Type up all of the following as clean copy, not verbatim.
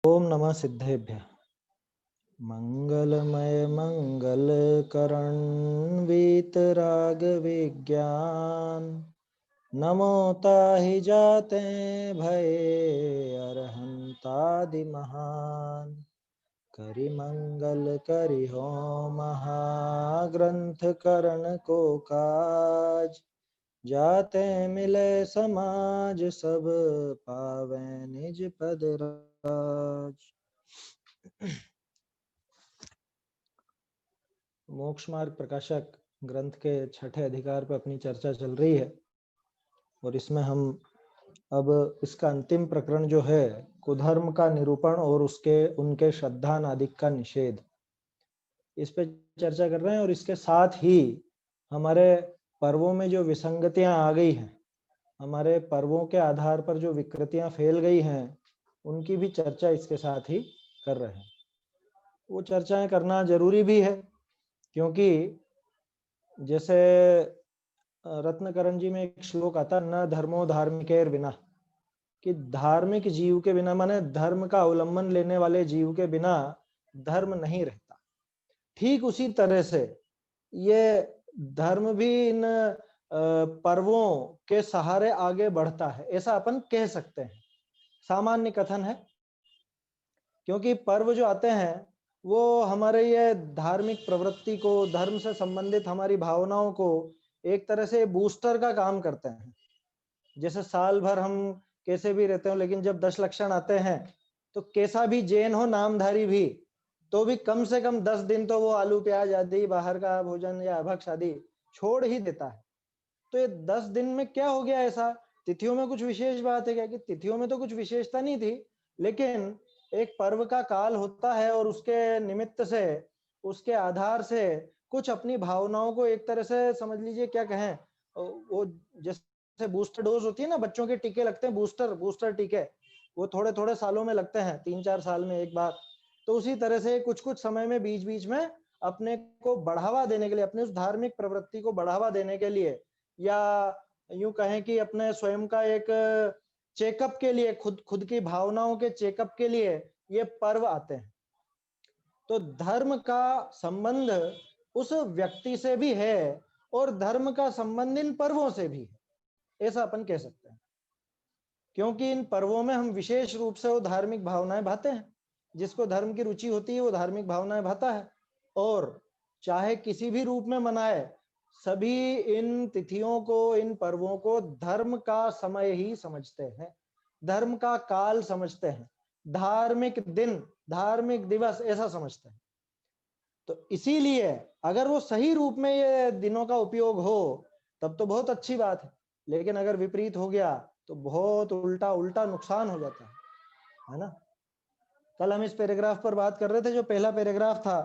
ओम नमः सिद्धेभ्यः। मंगलमय मंगलकरण वीतराग विज्ञान नमो ताहि जाते भये अरहंतादि महान। करि मंगल करि हो महाग्रंथ करण को काज जाते मिले समाज सब पावे निज पद राज। मोक्ष मार्ग प्रकाशक ग्रंथ के छठे अधिकार पर अपनी चर्चा चल रही है और इसमें हम अब इसका अंतिम प्रकरण जो है कुधर्म का निरूपण और उसके उनके श्रद्धा नादिक का निषेध, इस पे चर्चा कर रहे हैं। और इसके साथ ही हमारे पर्वों में जो विसंगतियां आ गई हैं, हमारे पर्वों के आधार पर जो विकृतियां फैल गई हैं, उनकी भी चर्चा इसके साथ ही कर रहे हैं। वो चर्चाएं करना जरूरी भी है, क्योंकि जैसे रत्नकरण जी में एक श्लोक आता, न धर्मो धार्मिकेर बिना, कि धार्मिक जीव के बिना, माने धर्म का अवलंबन लेने वाले जीव के बिना धर्म नहीं रहता। ठीक उसी तरह से ये धर्म भी इन पर्वों के सहारे आगे बढ़ता है, ऐसा अपन कह सकते हैं। सामान्य कथन है, क्योंकि पर्व जो आते हैं वो हमारे ये धार्मिक प्रवृत्ति को, धर्म से संबंधित हमारी भावनाओं को एक तरह से बूस्टर का काम करते हैं। जैसे साल भर हम कैसे भी रहते हो, लेकिन जब 10 लक्षण आते हैं तो कैसा भी जैन हो, नामधारी भी, तो भी कम से कम 10 दिन तो वो आलू प्याज आदि बाहर का भोजन या अभक्ष आदि छोड़ ही देता है। तो ये 10 दिन में क्या हो गया ऐसा? तिथियों में कुछ विशेष बात है क्या? कि तिथियों में तो कुछ विशेषता नहीं थी, लेकिन एक पर्व का काल होता है और उसके निमित्त से, उसके आधार से कुछ अपनी भावनाओं को एक तरह से समझ लीजिए, क्या कहें, वो जैसे बूस्टर डोज होती है ना, बच्चों के टीके लगते हैं, बूस्टर टीके, वो थोड़े थोड़े सालों में लगते हैं, 3-4 साल में एक बार। तो उसी तरह से कुछ कुछ समय में बीच बीच में अपने को बढ़ावा देने के लिए, अपनी उस धार्मिक प्रवृत्ति को बढ़ावा देने के लिए, या यूं कहें कि अपने स्वयं का एक चेकअप के लिए, खुद खुद की भावनाओं के चेकअप के लिए ये पर्व आते हैं। तो धर्म का संबंध उस व्यक्ति से भी है और धर्म का संबंध इन पर्वों से भी है, ऐसा अपन कह सकते हैं। क्योंकि इन पर्वों में हम विशेष रूप से वो धार्मिक भावनाएं भाते हैं। जिसको धर्म की रुचि होती है वो धार्मिक भावनाएं भाता है, और चाहे किसी भी रूप में मनाए, सभी इन तिथियों को, इन पर्वों को धर्म का समय ही समझते हैं, धर्म का काल समझते हैं, धार्मिक दिन, धार्मिक दिवस ऐसा समझते हैं। तो इसीलिए अगर वो सही रूप में ये दिनों का उपयोग हो तब तो बहुत अच्छी बात है, लेकिन अगर विपरीत हो गया तो बहुत उल्टा उल्टा नुकसान हो जाता है ना। कल हम इस पैराग्राफ पर बात कर रहे थे, जो पहला पैराग्राफ था,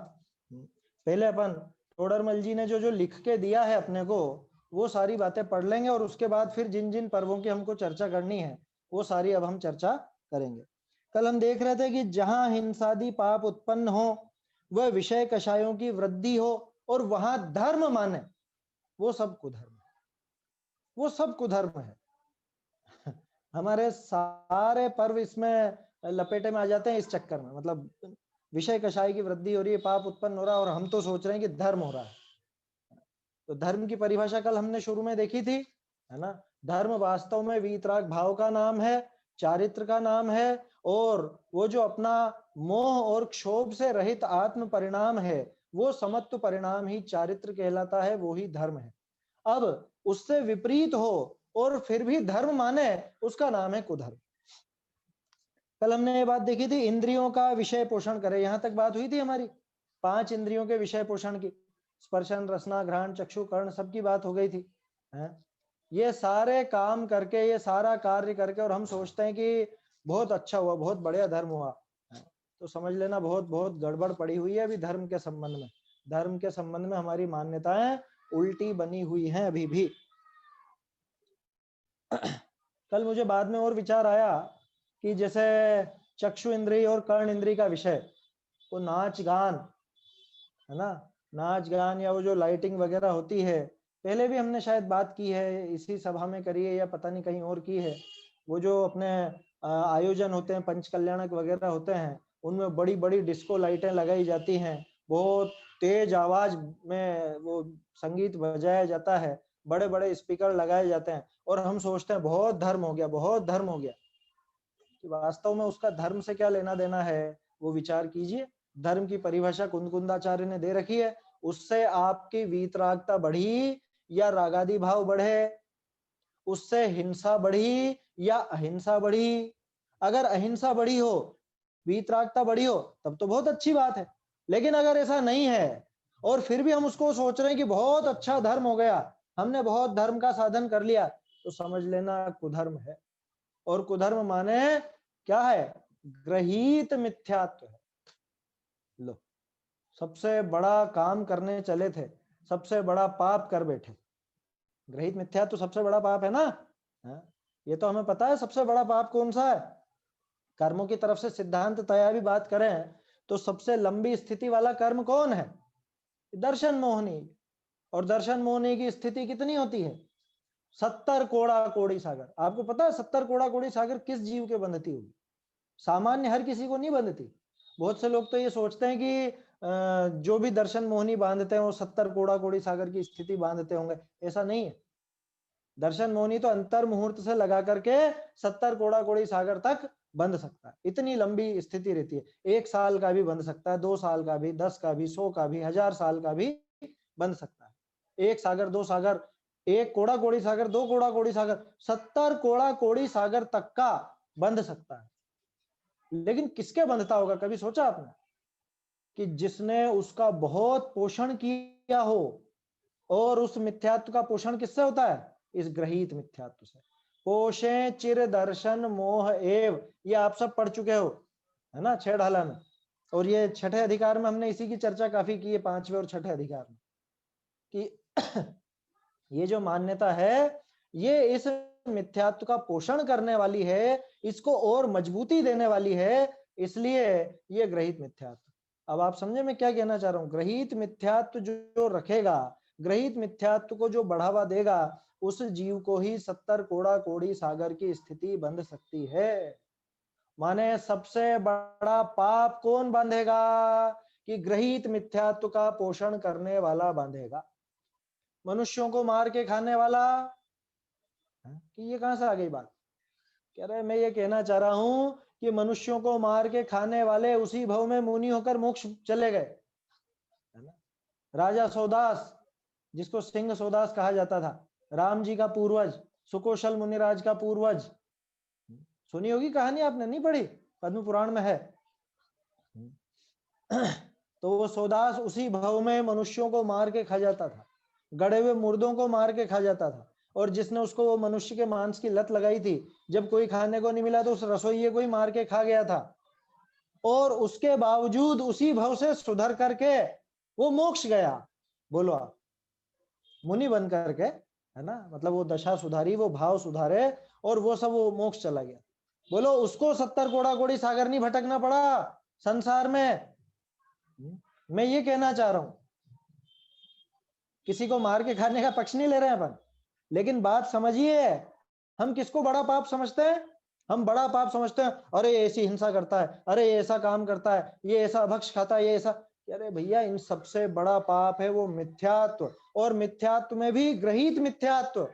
पहले अपन तोडरमल जी ने जो जो लिख के दिया है अपने को, वो सारी बातें पढ़ लेंगे और उसके बाद फिर जिन जिन पर्वों की हमको चर्चा करनी है वो सारी अब हम चर्चा करेंगे। कल हम देख रहे थे कि जहां हिंसादी पाप उत्पन्न हो, वह विषय कषायों की वृद्धि हो, और वहां धर्म माने, वो सब कुधर्म है, वो सब कुधर्म है। हमारे सारे पर्व इसमें लपेटे में आ जाते हैं इस चक्कर में, मतलब विषय कषाय की वृद्धि हो रही है, पाप उत्पन्न हो रहा है, और हम तो सोच रहे हैं कि धर्म हो रहा है। तो धर्म की परिभाषा कल हमने शुरू में देखी थी, है ना। धर्म वास्तव में वीतराग भाव का नाम है, चारित्र का नाम है, और वो जो अपना मोह और क्षोभ से रहित आत्म परिणाम है, वो समत्व परिणाम ही चारित्र कहलाता है, वो ही धर्म है। अब उससे विपरीत हो और फिर भी धर्म माने, उसका नाम है कुधर्म। कल हमने ये बात देखी थी, इंद्रियों का विषय पोषण करे, यहां तक बात हुई थी हमारी, 5 इंद्रियों के विषय पोषण की, स्पर्शन, रसना, घ्राण, चक्षु, कर्ण, सबकी बात हो गई थी, है? ये सारे काम करके, ये सारा कार्य करके, और हम सोचते हैं कि बहुत अच्छा हुआ, बहुत बढ़िया धर्म हुआ, है? तो समझ लेना बहुत बहुत गड़बड़ पड़ी हुई है अभी धर्म के संबंध में। धर्म के संबंध में हमारी मान्यताएं उल्टी बनी हुई हैं अभी भी। कल मुझे बाद में और विचार आया कि जैसे चक्षु इंद्रिय और कर्ण इंद्रिय का विषय, वो नाच गान, है ना, नाच गान या वो जो लाइटिंग वगैरह होती है, पहले भी हमने शायद बात की है, इसी सभा में करी है या पता नहीं कहीं और की है। वो जो अपने आयोजन होते हैं, पंच कल्याणक वगैरह होते हैं, उनमें बड़ी बड़ी डिस्को लाइटें लगाई जाती हैं, बहुत तेज आवाज में वो संगीत बजाया जाता है, बड़े बड़े स्पीकर लगाए जाते हैं, और हम सोचते हैं बहुत धर्म हो गया, बहुत धर्म हो गया। कि वास्तव में उसका धर्म से क्या लेना देना है, वो विचार कीजिए। धर्म की परिभाषा कुंदकुंदाचार्य ने दे रखी है, उससे आपकी वीतरागता बढ़ी या रागादि भाव बढ़े, उससे हिंसा बढ़ी या अहिंसा बढ़ी। अगर अहिंसा बढ़ी हो, वीतरागता बढ़ी हो, तब तो बहुत अच्छी बात है। लेकिन अगर ऐसा नहीं है और फिर भी हम उसको सोच रहे हैं कि बहुत अच्छा धर्म हो गया, हमने बहुत धर्म का साधन कर लिया, तो समझ लेना कुधर्म है। और कुधर्म माने क्या है? ग्रहीत मिथ्यात्व है। लो, सबसे बड़ा काम करने चले थे, सबसे बड़ा पाप कर बैठे। ग्रहित मिथ्या तो सबसे बड़ा पाप है ना। ये तो हमें पता है सबसे बड़ा पाप कौन सा है। कर्मों की तरफ से सिद्धांत तया भी बात करें तो सबसे लंबी स्थिति वाला कर्म कौन है? दर्शन मोहनी। और दर्शन मोहनी की स्थिति कितनी होती है? 70 कोड़ा कोड़ी सागर। आपको पता है 70 कोड़ा कोड़ी सागर किस जीव के बंधती होगी? सामान्य हर किसी को नहीं बंधती। बहुत से लोग तो ये सोचते हैं कि जो भी दर्शन मोहनी बांधते हैं वो 70 कोड़ा कोड़ी सागर की स्थिति बांधते होंगे। ऐसा नहीं है। दर्शन मोहनी तो अंतर मुहूर्त से लगा करके 70 कोड़ा कोड़ी सागर तक बंध सकता है। इतनी लंबी स्थिति रहती है। 1 साल का भी बंध सकता है, 2 साल का भी, 10 का भी, 100 का भी, 1000 साल का भी बंध सकता है। 1 सागर, 2 सागर, 1 कोड़ा कोड़ी सागर, 2 कोड़ा कोड़ी सागर, 70 कोड़ा कोड़ी सागर तक का बंध सकता है। लेकिन किसके बंधता होगा, कभी सोचा आपने? कि जिसने उसका बहुत पोषण किया हो। और उस मिथ्यात्व का पोषण किससे होता है? इस ग्रहीत मिथ्यात्व से। पोषे चिर दर्शन मोह एव, ये आप सब पढ़ चुके हो, है ना, 6 ढाला में। और ये छठे अधिकार में हमने इसी की चर्चा काफी की है, 5वें और छठे अधिकार में, कि ये जो मान्यता है ये इस मिथ्यात्व का पोषण करने वाली है, इसको और मजबूती देने वाली है, इसलिए ये ग्रहीत मिथ्यात्व। अब आप समझे मैं क्या कहना चाह रहा हूं? ग्रहीत मिथ्यात्व जो रखेगा, ग्रहीत मिथ्यात्व को जो बढ़ावा देगा, उस जीव को ही 70 कोड़ा कोड़ी सागर की स्थिति बंध सकती है। माने सबसे बड़ा पाप कौन बांधेगा? कि ग्रहीत मिथ्यात्व का पोषण करने वाला बांधेगा। मनुष्यों को मार के खाने वाला, कि ये कहां से आ गई बात? कह रहे मैं ये कहना चाह रहा हूं कि मनुष्यों को मार के खाने वाले उसी भव में मुनि होकर मोक्ष चले गए, है ना। राजा सौदास, जिसको सिंह सौदास कहा जाता था, राम जी का पूर्वज, सुकोशल मुनिराज का पूर्वज, सुनी होगी कहानी आपने, नहीं पढ़ी? पद्म पुराण में है। तो वो सौदास उसी भव में मनुष्यों को मार के खा जाता था, गड़े हुए मुर्दों को मार के खा जाता था। और जिसने उसको वो मनुष्य के मांस की लत लगाई थी, जब कोई खाने को नहीं मिला तो उस रसोइये को ही मार के खा गया था। और उसके बावजूद उसी भव से सुधर करके वो मोक्ष गया। बोलो आप, मुनि बन करके, है ना, मतलब वो दशा सुधारी, वो भाव सुधारे, और वो सब वो मोक्ष चला गया। बोलो उसको 70 कोड़ा कोड़ी सागर नहीं भटकना पड़ा संसार में। मैं ये कहना चाह रहा हूं, किसी को मार के खाने का पक्ष नहीं ले रहे हैं अपन, लेकिन बात समझिए, हम किसको बड़ा पाप समझते हैं? हम बड़ा पाप समझते हैं, अरे ऐसी हिंसा करता है, अरे ऐसा काम करता है, ये ऐसा भक्ष खाता है, ये ऐसा। अरे भैया, इन सबसे बड़ा पाप है वो मिथ्यात्व, और मिथ्यात्व में भी ग्रहीत मिथ्यात्व,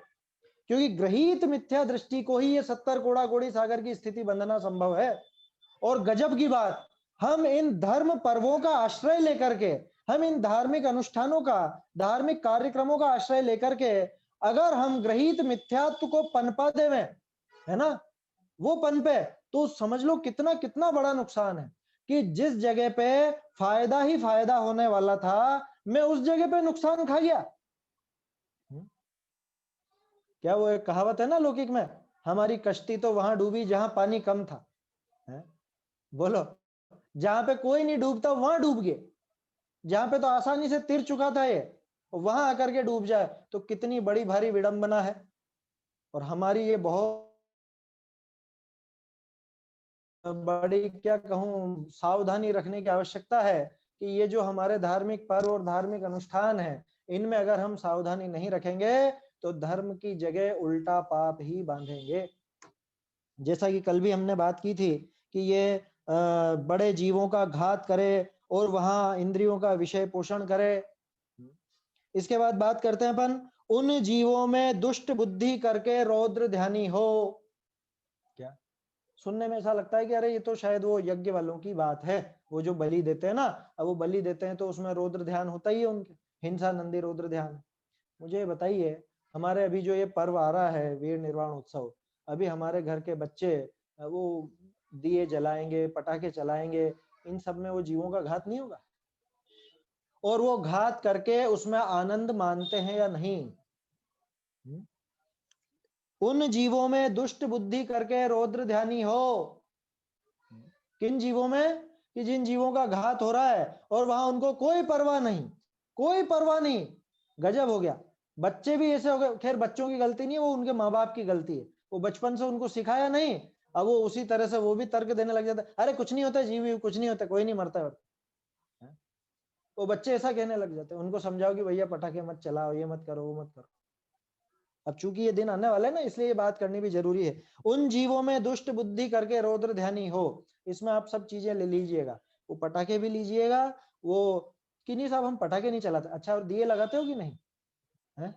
क्योंकि ग्रहीत मिथ्या दृष्टि को ही ये 70 कोड़ा कोड़ी सागर की स्थिति बंधना संभव है। और गजब की बात, हम इन धर्म पर्वों का आश्रय लेकर के, हम इन धार्मिक अनुष्ठानों का, धार्मिक कार्यक्रमों का आश्रय लेकर के अगर हम ग्रहीत मिथ्यात्व को पनपा देवें, है ना, वो पनपे, तो समझ लो कितना कितना बड़ा नुकसान है। कि जिस जगह पे फायदा ही फायदा होने वाला था, मैं उस जगह पे नुकसान खा गया। क्या वो एक कहावत है ना लौकिक में, हमारी कश्ती तो वहां डूबी जहां पानी कम था, है? बोलो, जहां पे कोई नहीं डूबता वहां डूब गए, जहां पे तो आसानी से तिर चुका था ये, वहां आकर के डूब जाए तो कितनी बड़ी भारी विडंबना है। और हमारी ये बहुत बड़ी, क्या कहूं, सावधानी रखने की आवश्यकता है कि ये जो हमारे धार्मिक पर्व और धार्मिक अनुष्ठान है, इनमें अगर हम सावधानी नहीं रखेंगे तो धर्म की जगह उल्टा पाप ही बांधेंगे। जैसा कि कल भी हमने बात की थी कि ये बड़े जीवों का घात करे और वहां इंद्रियों का विषय पोषण करे। इसके बाद बात करते हैं अपन, उन जीवों में दुष्ट बुद्धि करके रौद्र ध्यानी हो। क्या सुनने में ऐसा लगता है कि अरे ये तो शायद वो यज्ञ वालों की बात है, वो जो बलि देते हैं ना, अब वो बलि देते हैं तो उसमें रौद्र ध्यान होता ही है उनके, हिंसा नंदी रौद्र ध्यान। मुझे बताइए, हमारे अभी जो ये पर्व आ रहा है वीर निर्वाण उत्सव, अभी हमारे घर के बच्चे वो दिए जलाएंगे, पटाखे चलाएंगे, इन सब में वो जीवों का घात नहीं होगा? और वो घात करके उसमें आनंद मानते हैं या नहीं? उन जीवों में दुष्ट बुद्धि करके रौद्र ध्यानी हो। किन जीवों में? कि जिन जीवों का घात हो रहा है और वहां उनको कोई परवाह नहीं, कोई परवाह नहीं। गजब हो गया। बच्चे भी ऐसे हो गए। खैर बच्चों की गलती नहीं है, वो उनके माँ बाप की गलती है, वो बचपन से उनको सिखाया नहीं। अब वो उसी तरह से वो भी तर्क देने लग जाता है, अरे कुछ नहीं होता, जीव कुछ नहीं होता, कोई नहीं मरता है। वो बच्चे ऐसा कहने लग जाते हैं। उनको समझाओ कि भैया पटाखे मत चलाओ, ये मत करो, वो मत करो। अब चूंकि ये दिन आने वाला है ना, इसलिए ये बात करनी भी जरूरी है। उन जीवों में दुष्ट बुद्धि करके रौद्र ध्यानी हो, इसमें आप सब चीजें ले लीजिएगा, वो पटाखे भी लीजिएगा। वो कि नहीं साहब हम पटाखे नहीं चलाते, अच्छा और दिए लगाते हो कि नहीं है?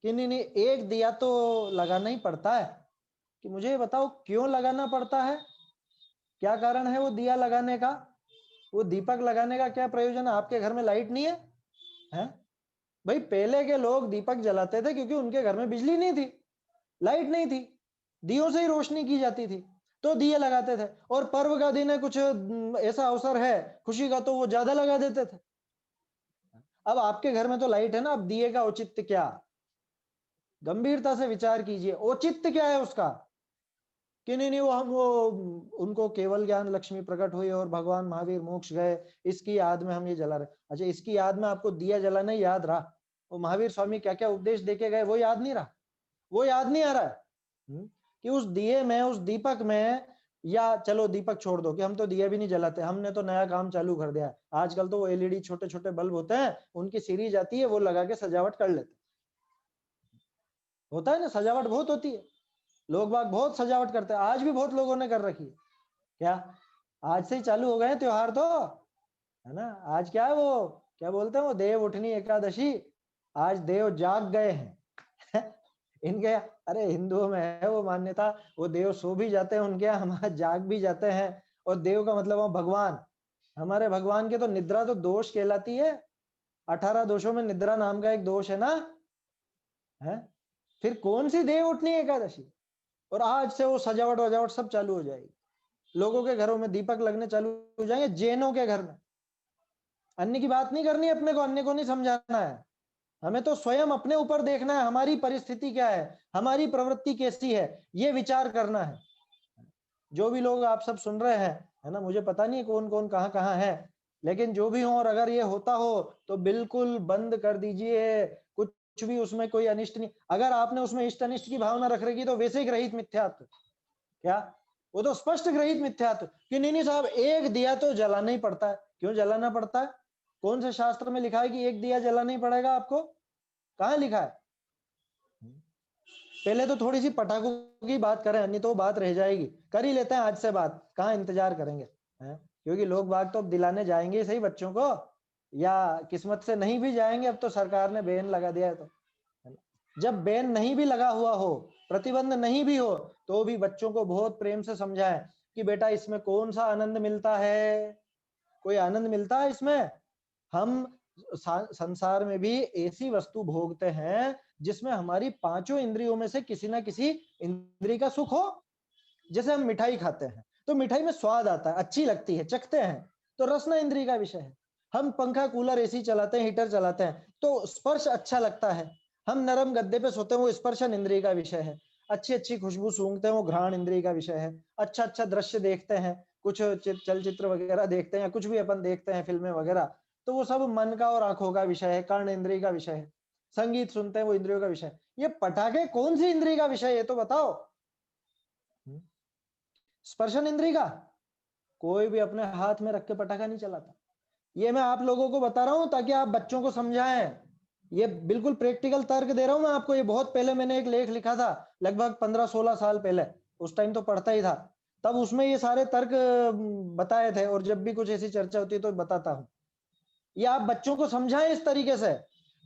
कि नहीं नहीं, एक दिया तो लगाना ही पड़ता है। कि मुझे ये बताओ क्यों लगाना पड़ता है, क्या कारण है वो दिया लगाने का, वो दीपक लगाने का क्या प्रयोजन है? आपके घर में लाइट नहीं है, है? भाई पहले के लोग दीपक जलाते थे क्योंकि उनके घर में बिजली नहीं थी, लाइट नहीं थी, दियों से ही रोशनी की जाती थी, तो दिए लगाते थे। और पर्व का दिन है, कुछ ऐसा अवसर है खुशी का, तो वो ज्यादा लगा देते थे। अब आपके घर में तो लाइट है ना, अब दिए का औचित्य क्या? गंभीरता से विचार कीजिए, औचित्य क्या है उसका? कि नहीं नहीं, वो हम वो उनको केवल ज्ञान लक्ष्मी प्रकट हुई और भगवान महावीर मोक्ष गए, इसकी याद में हम ये जला रहे। अच्छा, इसकी याद में आपको दिया जलाना ही याद रहा? वो महावीर स्वामी क्या क्या उपदेश देके गए वो याद नहीं रहा? वो याद नहीं आ रहा है? कि उस दिए में, उस दीपक में, या चलो दीपक छोड़ दो कि हम तो दिया भी नहीं जलाते, हमने तो नया काम चालू कर दिया है, आजकल तो वो एलईडी छोटे छोटे बल्ब होते हैं, उनकी सीरीज आती है, वो लगा के सजावट कर लेते। होता है ना, सजावट बहुत होती है, लोग बाग बहुत सजावट करते हैं, आज भी बहुत लोगों ने कर रखी है। क्या आज से ही चालू हो गए हैं त्योहार तो, है ना? आज क्या है वो, क्या बोलते हैं वो, देव उठनी एकादशी, आज देव जाग गए हैं। इनके, अरे हिंदुओं में है वो मान्यता, वो देव सो भी जाते हैं उनके यहाँ, हमारे जाग भी जाते हैं। और देव का मतलब वो भगवान, हमारे भगवान के तो निद्रा तो दोष कहलाती है, 18 दोषों में निद्रा नाम का एक दोष है ना, है? फिर कौन सी देव उठनी एकादशी? और आज से वो सजावट वजावट सब चालू हो जाएगी, लोगों के घरों में दीपक लगने चालू हो जाएंगे, जैनों के घर में। अन्य की बात नहीं करनी अपने को, अन्य को नहीं समझाना है, हमें तो स्वयं अपने ऊपर देखना है, हमारी परिस्थिति क्या है, हमारी प्रवृत्ति कैसी है, ये विचार करना है। जो भी लोग आप सब सुन रहे हैं, है ना, मुझे पता नहीं कौन कौन कहाँ कहाँ है, लेकिन जो भी हो, और अगर ये होता हो तो बिल्कुल बंद कर दीजिए, कुछ भी उसमें कोई अनिष्ट नहीं। अगर आपने उसमें इष्ट अनिष्ट की भावना रख रखी तो वैसे ही ग्रहित मिथ्यात्व। क्या? वो तो स्पष्ट ग्रहित मिथ्यात्व कि नहीं नहीं साहब, एक दिया तो जलाना ही पड़ता है। क्यों जलाना पड़ता है? कौन से शास्त्र में लिखा है कि एक दिया जलाना ही पड़ेगा आपको? कहाँ लिखा है? पहले तो थोड़ी सी पटाखों की बात करें, अन्य तो बात रह जाएगी, कर ही लेते हैं आज से बात, कहाँ इंतजार करेंगे, है? क्योंकि लोग बाग तो अब दिलाने जाएंगे सही बच्चों को, या किस्मत से नहीं भी जाएंगे, अब तो सरकार ने बैन लगा दिया है तो, है ना? जब बैन नहीं भी लगा हुआ हो, प्रतिबंध नहीं भी हो, तो भी बच्चों को बहुत प्रेम से समझाएं कि बेटा इसमें कौन सा आनंद मिलता है? कोई आनंद मिलता है इसमें? हम संसार में भी ऐसी वस्तु भोगते हैं जिसमें हमारी पांचों इंद्रियों में से किसी ना किसी इंद्रिय का सुख हो। जैसे हम मिठाई खाते हैं तो मिठाई में स्वाद आता है, अच्छी लगती है, चखते हैं, तो रसना इंद्रिय का विषय है। हम पंखा कूलर एसी चलाते हैं, हीटर चलाते हैं, तो स्पर्श अच्छा लगता है। हम नरम गद्दे पे सोते हैं, वो स्पर्शन इंद्रिय का विषय है। अच्छी अच्छी खुशबू सूंघते हैं, वो घ्राण इंद्रिय का विषय है। अच्छा अच्छा दृश्य देखते हैं, कुछ चलचित्र वगैरह देखते हैं, या कुछ भी अपन देखते हैं फिल्में वगैरह, तो वो सब मन का और आंखों का विषय है, कर्ण इंद्रिय का विषय है। संगीत सुनते हैं, वो इंद्रियों का विषय है। ये पटाखे कौन सी इंद्रिय का विषय है तो बताओ? स्पर्शन इंद्रिय का? कोई भी अपने हाथ में रख के पटाखा नहीं चलाता। ये मैं आप लोगों को बता रहा हूं ताकि आप बच्चों को समझाएं। ये बिल्कुल प्रैक्टिकल तर्क दे रहा हूं मैं आपको। ये बहुत पहले मैंने एक लेख लिखा था, लगभग 15-16 साल पहले, उस टाइम तो पढ़ता ही था, तब उसमें ये सारे तर्क बताए थे, और जब भी कुछ ऐसी चर्चा होती है तो बताता हूँ। ये आप बच्चों को समझाएं इस तरीके से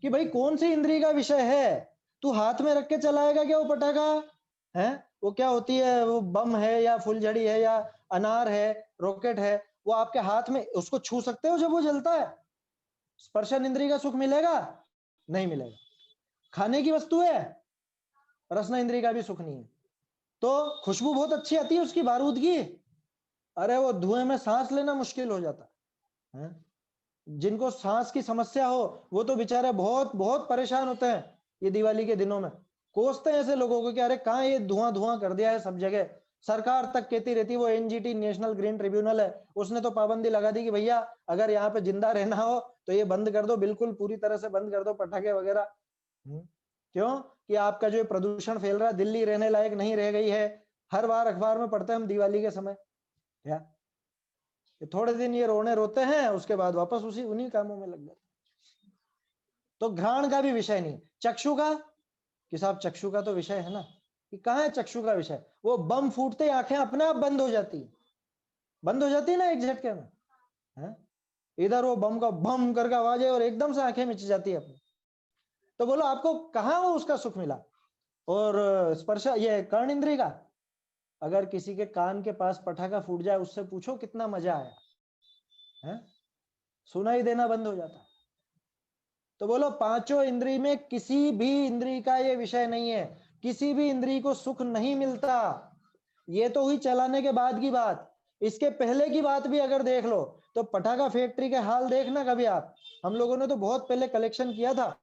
कि भाई कौन सी इंद्रिय का विषय है, तू हाथ में रख के चलाएगा क्या वो पटाखा है? वो क्या होती है, वो बम है या फुलझड़ी है या अनार है, रॉकेट है, वो आपके हाथ में, उसको छू सकते हो जब वो जलता है? स्पर्शन इंद्रिय का सुख मिलेगा? नहीं मिलेगा। खाने की वस्तु है, रसना इंद्रिय का भी सुख नहीं है। तो खुशबू बहुत अच्छी आती है उसकी, बारूद की, अरे वो धुएं में सांस लेना मुश्किल हो जाता है। जिनको सांस की समस्या हो वो तो बेचारे बहुत बहुत परेशान होते हैं ये दिवाली के दिनों में, कोसते हैं ऐसे लोगों को कि अरे कहाँ ये धुआं धुआं कर दिया है सब जगह। सरकार तक कहती रहती है, वो एनजीटी नेशनल ग्रीन ट्रिब्यूनल है, उसने तो पाबंदी लगा दी कि भैया अगर यहाँ पे जिंदा रहना हो तो ये बंद कर दो, बिल्कुल पूरी तरह से बंद कर दो पटाखे वगैरह। क्यों? कि आपका जो प्रदूषण फैल रहा है, दिल्ली रहने लायक नहीं रह गई है। हर बार अखबार में पढ़ते हैं हम दिवाली के समय, क्या थोड़े दिन ये रोने रोते हैं, उसके बाद वापस उसी उन्हीं कामों में लग जाते। तो घ्राण का भी विषय नहीं, चक्षु का कि साहब चक्षु का तो विषय है ना, कि कहाँ है चक्षु का विषय? वो बम फूटते ही आंखें अपने आप बंद हो जाती, बंद हो जाती है ना एक झटके में, है? इधर वो बम का बम करके आवाज है और एकदम से आंखें मिच जाती है अपनी। तो बोलो आपको कहाँ वो उसका सुख मिला? और स्पर्श, ये कर्ण इंद्रिय का, अगर किसी के कान के पास पटाखा फूट जाए, उससे पूछो कितना मजा आया है? सुनाई देना बंद हो जाता। तो बोलो पांचों इंद्रिय में किसी भी इंद्रिय का ये विषय नहीं है, किसी भी इंद्रिय को सुख नहीं मिलता। ये तो हुई चलाने के बाद की बात, इसके पहले की बात भी अगर देख लो तो पटाखा फैक्ट्री के हाल देखना कभी आप। हम लोगों ने तो बहुत पहले कलेक्शन किया था,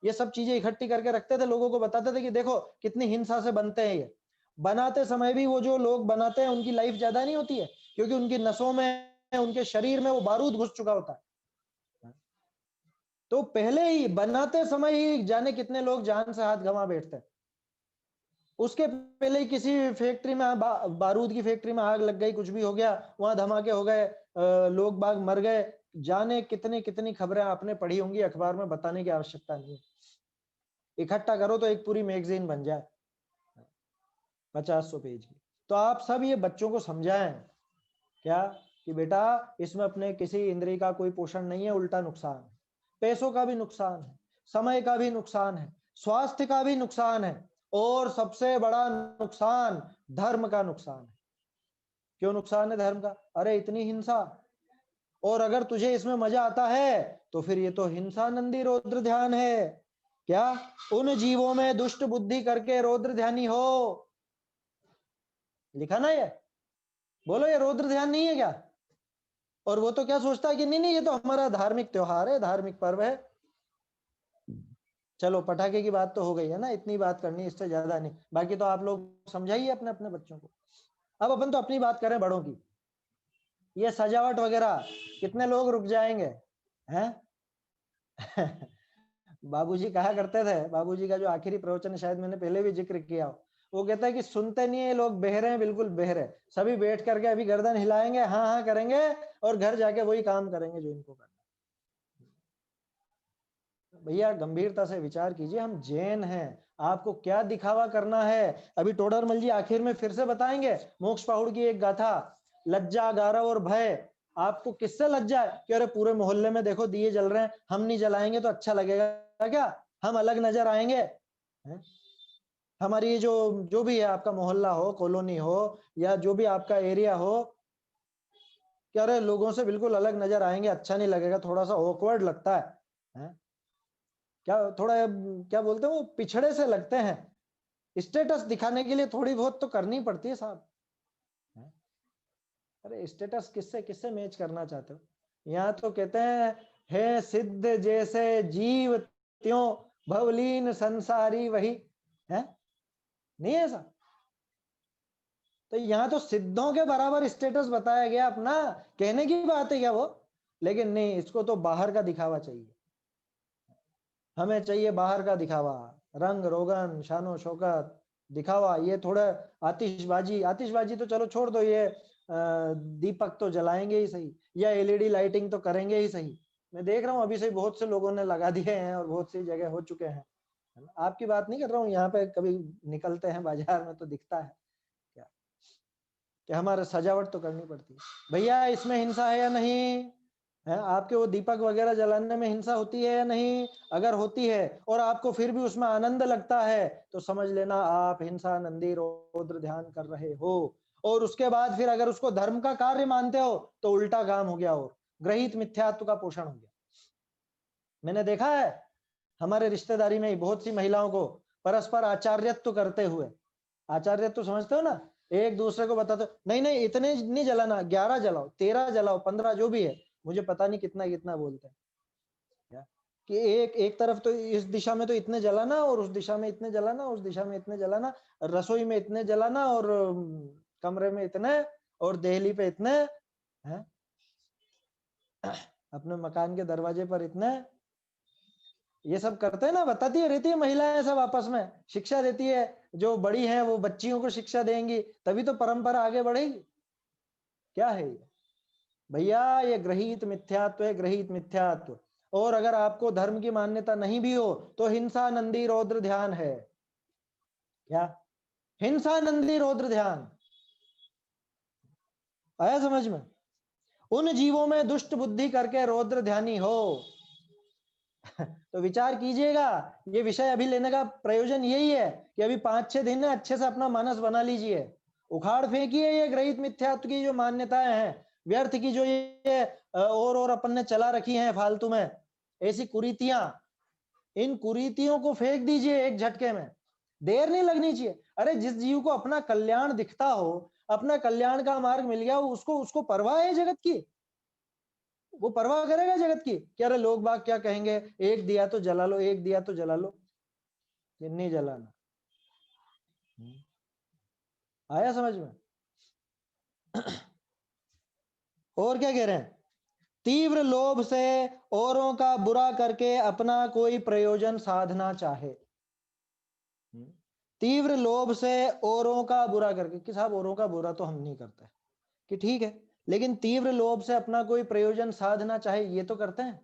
ये सब चीजें इकट्ठी करके रखते थे, लोगों को बताते थे कि देखो कितनी हिंसा से बनते हैं ये। बनाते समय भी वो जो लोग बनाते हैं उनकी लाइफ ज्यादा नहीं होती है, क्योंकि उनकी नसों में, उनके शरीर में वो बारूद घुस चुका होता है। तो पहले ही बनाते समय ही जाने कितने लोग जान से हाथ गंवा बैठते हैं। उसके पहले ही किसी फैक्ट्री में बारूद की फैक्ट्री में आग लग गई, कुछ भी हो गया, वहां धमाके हो गए, लोग बाग मर गए, जाने कितनी कितनी खबरें आपने पढ़ी होंगी, अखबार में बताने की आवश्यकता नहीं है। इकट्ठा करो तो एक पूरी मैगजीन बन जाए 50-100 पेज की। तो आप सब ये बच्चों को समझाएं क्या कि बेटा इसमें अपने किसी इंद्रिय का कोई पोषण नहीं है, उल्टा नुकसान है। पैसों का भी नुकसान है, समय का भी नुकसान है, स्वास्थ्य का भी नुकसान है, और सबसे बड़ा नुकसान धर्म का नुकसान है। क्यों नुकसान है धर्म का? अरे इतनी हिंसा, और अगर तुझे इसमें मजा आता है तो फिर ये तो हिंसा नंदी रौद्र ध्यान है। क्या उन जीवों में दुष्ट बुद्धि करके रौद्र ध्यानी हो, लिखा ना ये, बोलो ये रौद्र ध्यान नहीं है क्या? और वो तो क्या सोचता है कि नहीं नहीं ये तो हमारा धार्मिक त्योहार है, धार्मिक पर्व है। चलो पटाखे की बात तो हो गई है ना, इतनी बात करनी, इससे ज्यादा नहीं। बाकी तो आप लोग समझाइए अपने अपने बच्चों को। अब अपन तो अपनी बात करें बड़ों की, ये सजावट वगैरह कितने लोग रुक जाएंगे हैं? बाबूजी कहा करते थे, बाबूजी का जो आखिरी प्रवचन शायद मैंने पहले भी जिक्र किया हो, वो कहता है कि सुनते नहीं है लोग, बहरे हैं, बिल्कुल बहरे, सभी बैठ करके अभी गर्दन हिलाएंगे, हाँ हाँ करेंगे, और घर जाके वही काम करेंगे जो इनको करना। भैया गंभीरता से विचार कीजिए, हम जैन हैं, आपको क्या दिखावा करना है? अभी टोडरमल जी आखिर में फिर से बताएंगे मोक्ष पहाड़ की एक गाथा, लज्जा गारव और भय। आपको किससे लज्जा है कि अरे पूरे मोहल्ले में देखो दिए जल रहे हैं, हम नहीं जलाएंगे तो अच्छा लगेगा क्या? हम अलग नजर आएंगे है? हमारी जो जो भी है, आपका मोहल्ला हो, कॉलोनी हो, या जो भी आपका एरिया हो, क्या अरे लोगों से बिल्कुल अलग नजर आएंगे, अच्छा नहीं लगेगा, थोड़ा सा ऑकवर्ड लगता है? क्या थोड़ा क्या बोलते हैं वो, पिछड़े से लगते हैं, स्टेटस दिखाने के लिए थोड़ी बहुत तो करनी पड़ती है साहब। अरे स्टेटस किससे किससे मैच करना चाहते हो? यहाँ तो कहते हैं हे सिद्ध जैसे जीव त्यों भवलीन संसारी वही है, नहीं है ऐसा? तो यहाँ तो सिद्धों के बराबर स्टेटस बताया गया अपना, कहने की बात है क्या वो? लेकिन नहीं, इसको तो बाहर का दिखावा चाहिए, हमें चाहिए बाहर का दिखावा, रंग रोगन शानो शौकत दिखावा, ये थोड़ा आतिशबाजी, आतिशबाजी तो चलो छोड़ दो, ये दीपक तो जलाएंगे ही सही, या एलईडी लाइटिंग तो करेंगे ही सही। मैं देख रहा हूँ अभी से बहुत से लोगों ने लगा दिए हैं और बहुत सी जगह हो चुके हैं। आपकी बात नहीं कर रहा हूँ, यहाँ पे कभी निकलते हैं बाजार में तो दिखता है। कि हमारे सजावट तो करनी पड़ती है। भैया इसमें हिंसा है या नहीं है? आपके वो दीपक वगैरह जलाने में हिंसा होती है या नहीं? अगर होती है और आपको फिर भी उसमें आनंद लगता है तो समझ लेना आप हिंसा नंदी रौद्र ध्यान कर रहे हो। और उसके बाद फिर अगर उसको धर्म का कार्य मानते हो तो उल्टा काम हो गया, और ग्रहित मिथ्यात्व का पोषण हो गया। मैंने देखा है हमारे रिश्तेदारी में ही बहुत सी महिलाओं को परस्पर आचार्यत्व करते हुए, आचार्यत्व समझते हो ना, एक दूसरे को बताते नहीं नहीं इतने नहीं जलाना, 11 जलाओ, 13 जलाओ, 15 जो भी है, मुझे पता नहीं कितना कितना बोलते हैं कि एक तरफ तो इस दिशा में तो इतने जलाना और उस दिशा में इतने जलाना, उस दिशा में इतने जलाना, रसोई में इतने जलाना और कमरे में इतने और देहली पे इतने हैं, अपने मकान के दरवाजे पर इतने, ये सब करते हैं ना, बताती है रहती है महिलाएं सब आपस में, शिक्षा देती है, जो बड़ी है वो बच्चियों को शिक्षा देंगी, तभी तो परंपरा आगे बढ़ेगी। क्या है ये भैया? ये ग्रहित मिथ्यात्व है, ग्रहित मिथ्यात्व। और अगर आपको धर्म की मान्यता नहीं भी हो तो हिंसा नंदी रौद्र ध्यान है। क्या हिंसा नंदी रौद्र ध्यान आया समझ में? उन जीवों में दुष्ट बुद्धि करके रौद्र ध्यानी हो तो विचार कीजिएगा। ये विषय अभी लेने का प्रयोजन यही है कि अभी 5-6 दिन में अच्छे से अपना मानस बना लीजिए, उखाड़ फेंकिए ये ग्रहित मिथ्यात्व की जो मान्यताएं हैं, व्यर्थ की जो ये और अपन ने चला रखी हैं फालतू में ऐसी कुरीतियां, इन कुरीतियों को फेंक दीजिए एक झटके में, देर नहीं लगनी चाहिए। अरे जिस जीव को अपना कल्याण दिखता हो, अपना कल्याण का मार्ग मिल गया, उसको उसको परवाह है जगत की? वो परवाह करेगा जगत की? क्या अरे लोग बाग क्या कहेंगे, एक दिया तो जला लो, एक दिया तो जला लो, ये नहीं जलाना। आया समझ में? और क्या कह रहे हैं? तीव्र लोभ से औरों का बुरा करके अपना कोई प्रयोजन साधना चाहे। तीव्र लोभ से औरों का बुरा करके, कि साहब औरों का बुरा तो हम नहीं करते, कि ठीक है, लेकिन तीव्र लोभ से अपना कोई प्रयोजन साधना चाहे, ये तो करते हैं।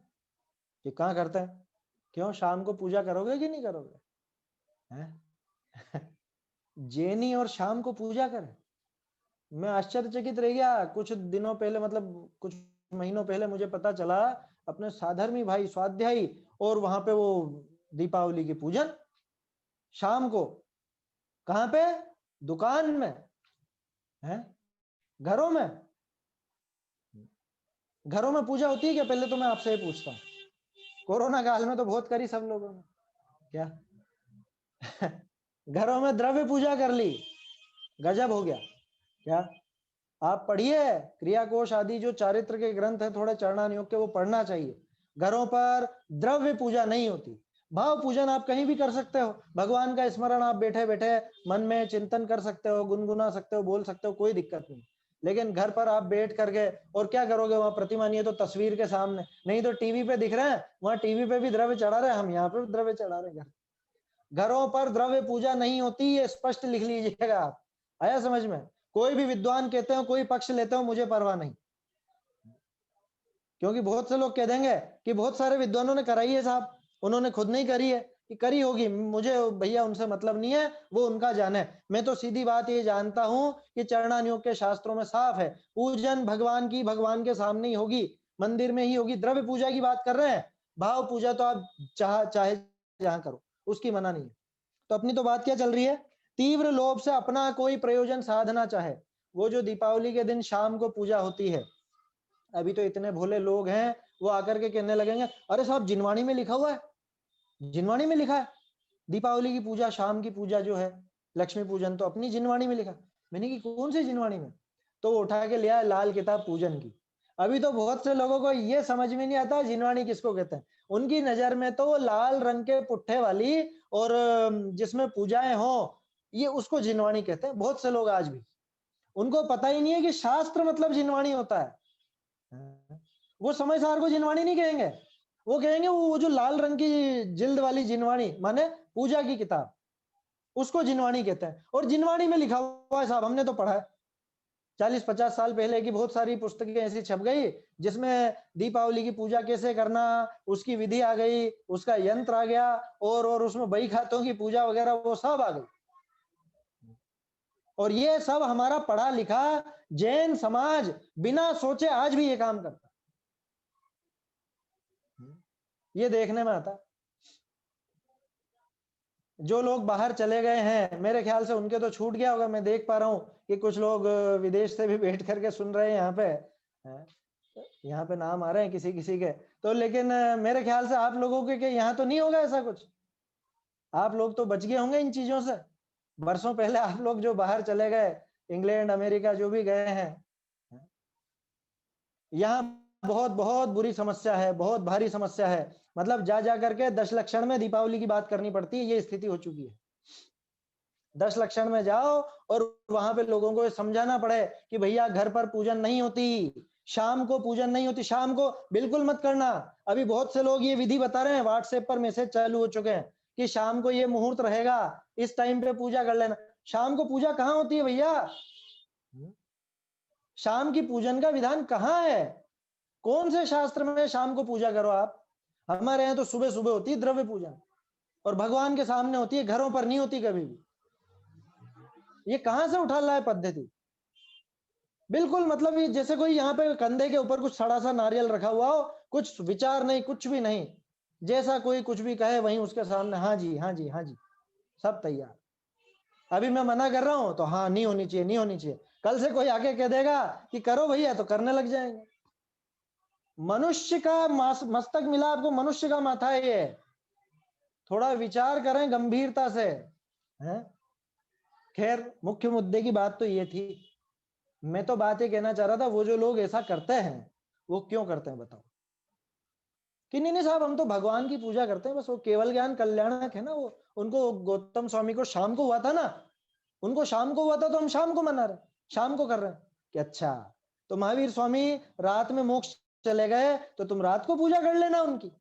ये कहाँ करते हैं? क्यों, शाम को पूजा करोगे कि नहीं करोगे? हैं? जैनी और शाम को पूजा करें? मैं आश्चर्यचकित रह गया। कुछ दिनों पहले, मतलब कुछ महीनों पहले मुझे पता चला अपने साधर्मी भाई स्वाध्यायी, और वहां पे वो दीपावली की पूजन शाम को, कहां पे? दुकान में है? घरों में? घरों में पूजा होती है क्या? पहले तो मैं आपसे ही पूछता हूँ। कोरोना काल में तो बहुत करी सब लोगों ने, क्या घरों में द्रव्य पूजा कर ली, गजब हो गया। क्या आप पढ़िए क्रिया कोश आदि जो चारित्र के ग्रंथ है थोड़े चरणानुयोग के, वो पढ़ना चाहिए। घरों पर द्रव्य पूजा नहीं होती, भाव पूजन आप कहीं भी कर सकते हो। भगवान का स्मरण आप बैठे बैठे मन में चिंतन कर सकते हो, गुनगुना सकते हो, बोल सकते हो, कोई दिक्कत नहीं। लेकिन घर पर आप बैठ करके और क्या करोगे? वहां प्रतिमा नहीं है तो तस्वीर के सामने, नहीं तो टीवी पे दिख रहे हैं, वहां टीवी पे भी द्रव्य चढ़ा रहे हैं, हम यहाँ पे द्रव्य चढ़ा रहे हैं। घरों पर द्रव्य पूजा नहीं होती, ये स्पष्ट लिख लीजिएगा आप। आया समझ में? कोई भी विद्वान कहते हो, कोई पक्ष लेते हो, मुझे परवाह नहीं, क्योंकि बहुत से लोग कह देंगे कि बहुत सारे विद्वानों ने कराई है साहब, उन्होंने खुद नहीं करी है, कि करी होगी, मुझे भैया उनसे मतलब नहीं है, वो उनका जाने। मैं तो सीधी बात ये जानता हूं कि चरणानुयोग के शास्त्रों में साफ है, पूजन भगवान की भगवान के सामने ही होगी, मंदिर में ही होगी। द्रव्य पूजा की बात कर रहे हैं, भाव पूजा तो आप चाहे जहां करो, उसकी मना नहीं है। तो अपनी तो बात क्या चल रही है? तीव्र लोभ से अपना कोई प्रयोजन साधना चाहे। वो जो दीपावली के दिन शाम को पूजा होती है, अभी तो इतने भोले लोग हैं, वो आकर के कहने लगेंगे अरे साहब जिनवाणी में लिखा हुआ है, जिनवाणी में लिखा है दीपावली की पूजा, शाम की पूजा जो है लक्ष्मी पूजन, तो अपनी जिनवाणी में लिखा। मैंने कि कौन सी जिनवाणी में? तो वो उठा के लिया लाल किताब पूजन की। अभी तो बहुत से लोगों को ये समझ में नहीं आता जिनवाणी किसको कहते हैं। उनकी नजर में तो वो लाल रंग के पुट्ठे वाली और जिसमें पूजाएं हो, ये उसको जिनवाणी कहते हैं बहुत से लोग आज भी। उनको पता ही नहीं है कि शास्त्र मतलब जिनवाणी होता है। वो समय सार को जिनवाणी नहीं कहेंगे, वो कहेंगे वो जो लाल रंग की जिल्द वाली जिनवाणी, माने पूजा की किताब, उसको जिनवाणी कहते हैं। और जिनवाणी में लिखा हुआ है साहब, हमने तो पढ़ा है 40-50 साल पहले की बहुत सारी पुस्तकें ऐसी छप गई जिसमें दीपावली की पूजा कैसे करना, उसकी विधि आ गई, उसका यंत्र आ गया, और उसमें बही खातों की पूजा वगैरह वो सब आ गई। और ये सब हमारा पढ़ा लिखा जैन समाज बिना सोचे आज भी ये काम करता है। ये देखने में आता, जो लोग बाहर चले गए हैं मेरे ख्याल से उनके तो छूट गया होगा। मैं देख पा रहा हूँ कि कुछ लोग विदेश से भी बैठ करके सुन रहे हैं यहाँ पे, यहाँ पे नाम आ रहे हैं किसी किसी के, तो लेकिन मेरे ख्याल से आप लोगों के यहाँ तो नहीं होगा ऐसा कुछ। आप लोग तो बच गए होंगे इन चीजों से। वर्षों पहले आप लोग जो बाहर चले गए, इंग्लैंड अमेरिका जो भी गए हैं, यहाँ बहुत बहुत बुरी समस्या है, बहुत भारी समस्या है। मतलब जा जा करके 10 लक्षण में दीपावली की बात करनी पड़ती है, ये स्थिति हो चुकी है। 10 लक्षण में जाओ और वहां पे लोगों को समझाना पड़े कि भैया घर पर पूजन नहीं होती, शाम को पूजन नहीं होती, शाम को बिल्कुल मत करना। अभी बहुत से लोग ये विधि बता रहे हैं, व्हाट्सएप पर मैसेज चालू हो चुके हैं कि शाम को ये मुहूर्त रहेगा, इस टाइम पे पूजा कर लेना। शाम को पूजा कहाँ होती है भैया? शाम की पूजन का विधान कहाँ है? कौन से शास्त्र में शाम को पूजा करो आप? हमारे यहाँ तो सुबह सुबह होती है द्रव्य पूजन, और भगवान के सामने होती है, घरों पर नहीं होती कभी भी। ये कहां से उठा ला है पद्धति? बिल्कुल मतलब ये जैसे कोई यहाँ पे कंधे के ऊपर कुछ सड़ा सा नारियल रखा हुआ हो, कुछ विचार नहीं, कुछ भी नहीं, जैसा कोई कुछ भी कहे वहीं उसके सामने हाँ जी हाँ जी हाँ जी, सब तैयार। अभी मैं मना कर रहा हूं तो हाँ नहीं होनी चाहिए, नहीं होनी चाहिए। कल से कोई आके कह देगा कि करो भैया तो करने लग जाएंगे। मनुष्य का मस्तक मिला आपको, मनुष्य का माथा है ये। थोड़ा विचार करें गंभीरता से, हैं? खैर मुख्य मुद्दे की बात तो ये थी। मैं तो बात ये कहना चाह रहा था, वो जो लोग ऐसा करते हैं वो क्यों करते हैं बताओ? कि नहीं नहीं साहब हम तो भगवान की पूजा करते हैं बस, वो केवल ज्ञान कल्याणक है ना। वो उनको गौतम स्वामी को शाम को हुआ था ना, उनको शाम को हुआ था तो हम शाम को मना रहे, शाम को कर रहे हैं कि अच्छा तो महावीर स्वामी रात में मोक्ष चले गए तो तुम रात को पूजा कर लेना उनकी,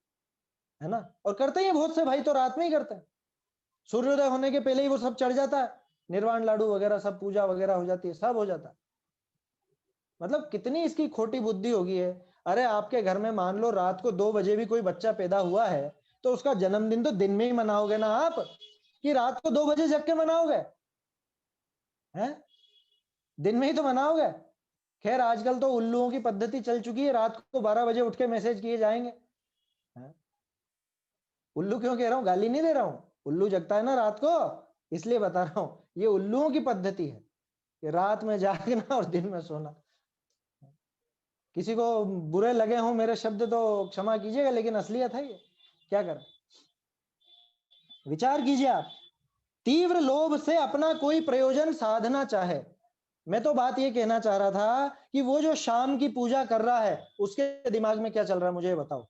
है ना। और करते ही बहुत से भाई तो रात में ही करते हैं, सूर्योदय होने के पहले ही वो सब चढ़ जाता है, निर्वाण लाडू वगैरह सब पूजा वगैरह हो जाती है, सब हो जाता है। मतलब कितनी इसकी खोटी बुद्धि होगी है। अरे आपके घर में मान लो रात को 2 बजे भी कोई बच्चा पैदा हुआ है तो उसका जन्मदिन तो दिन में ही मनाओगे ना आप, कि रात को 2 बजे जग के मनाओगे? हैं? दिन में ही तो मनाओगे। खैर आजकल तो उल्लुओं की पद्धति चल चुकी है, रात को 12 बजे उठ के मैसेज किए जाएंगे। उल्लू क्यों कह रहा हूं? गाली नहीं दे रहा हूं, उल्लू जगता है ना रात को, इसलिए बता रहा हूं। ये उल्लुओं की पद्धति है कि रात में जागना और दिन में सोना। किसी को बुरे लगे हों मेरे शब्द तो क्षमा कीजिएगा, लेकिन असलियत है ये, क्या करें। विचार कीजिए आप, तीव्र लोभ से अपना कोई प्रयोजन साधना चाहे। मैं तो बात ये कहना चाह रहा था कि वो जो शाम की पूजा कर रहा है उसके दिमाग में क्या चल रहा है मुझे बताओ।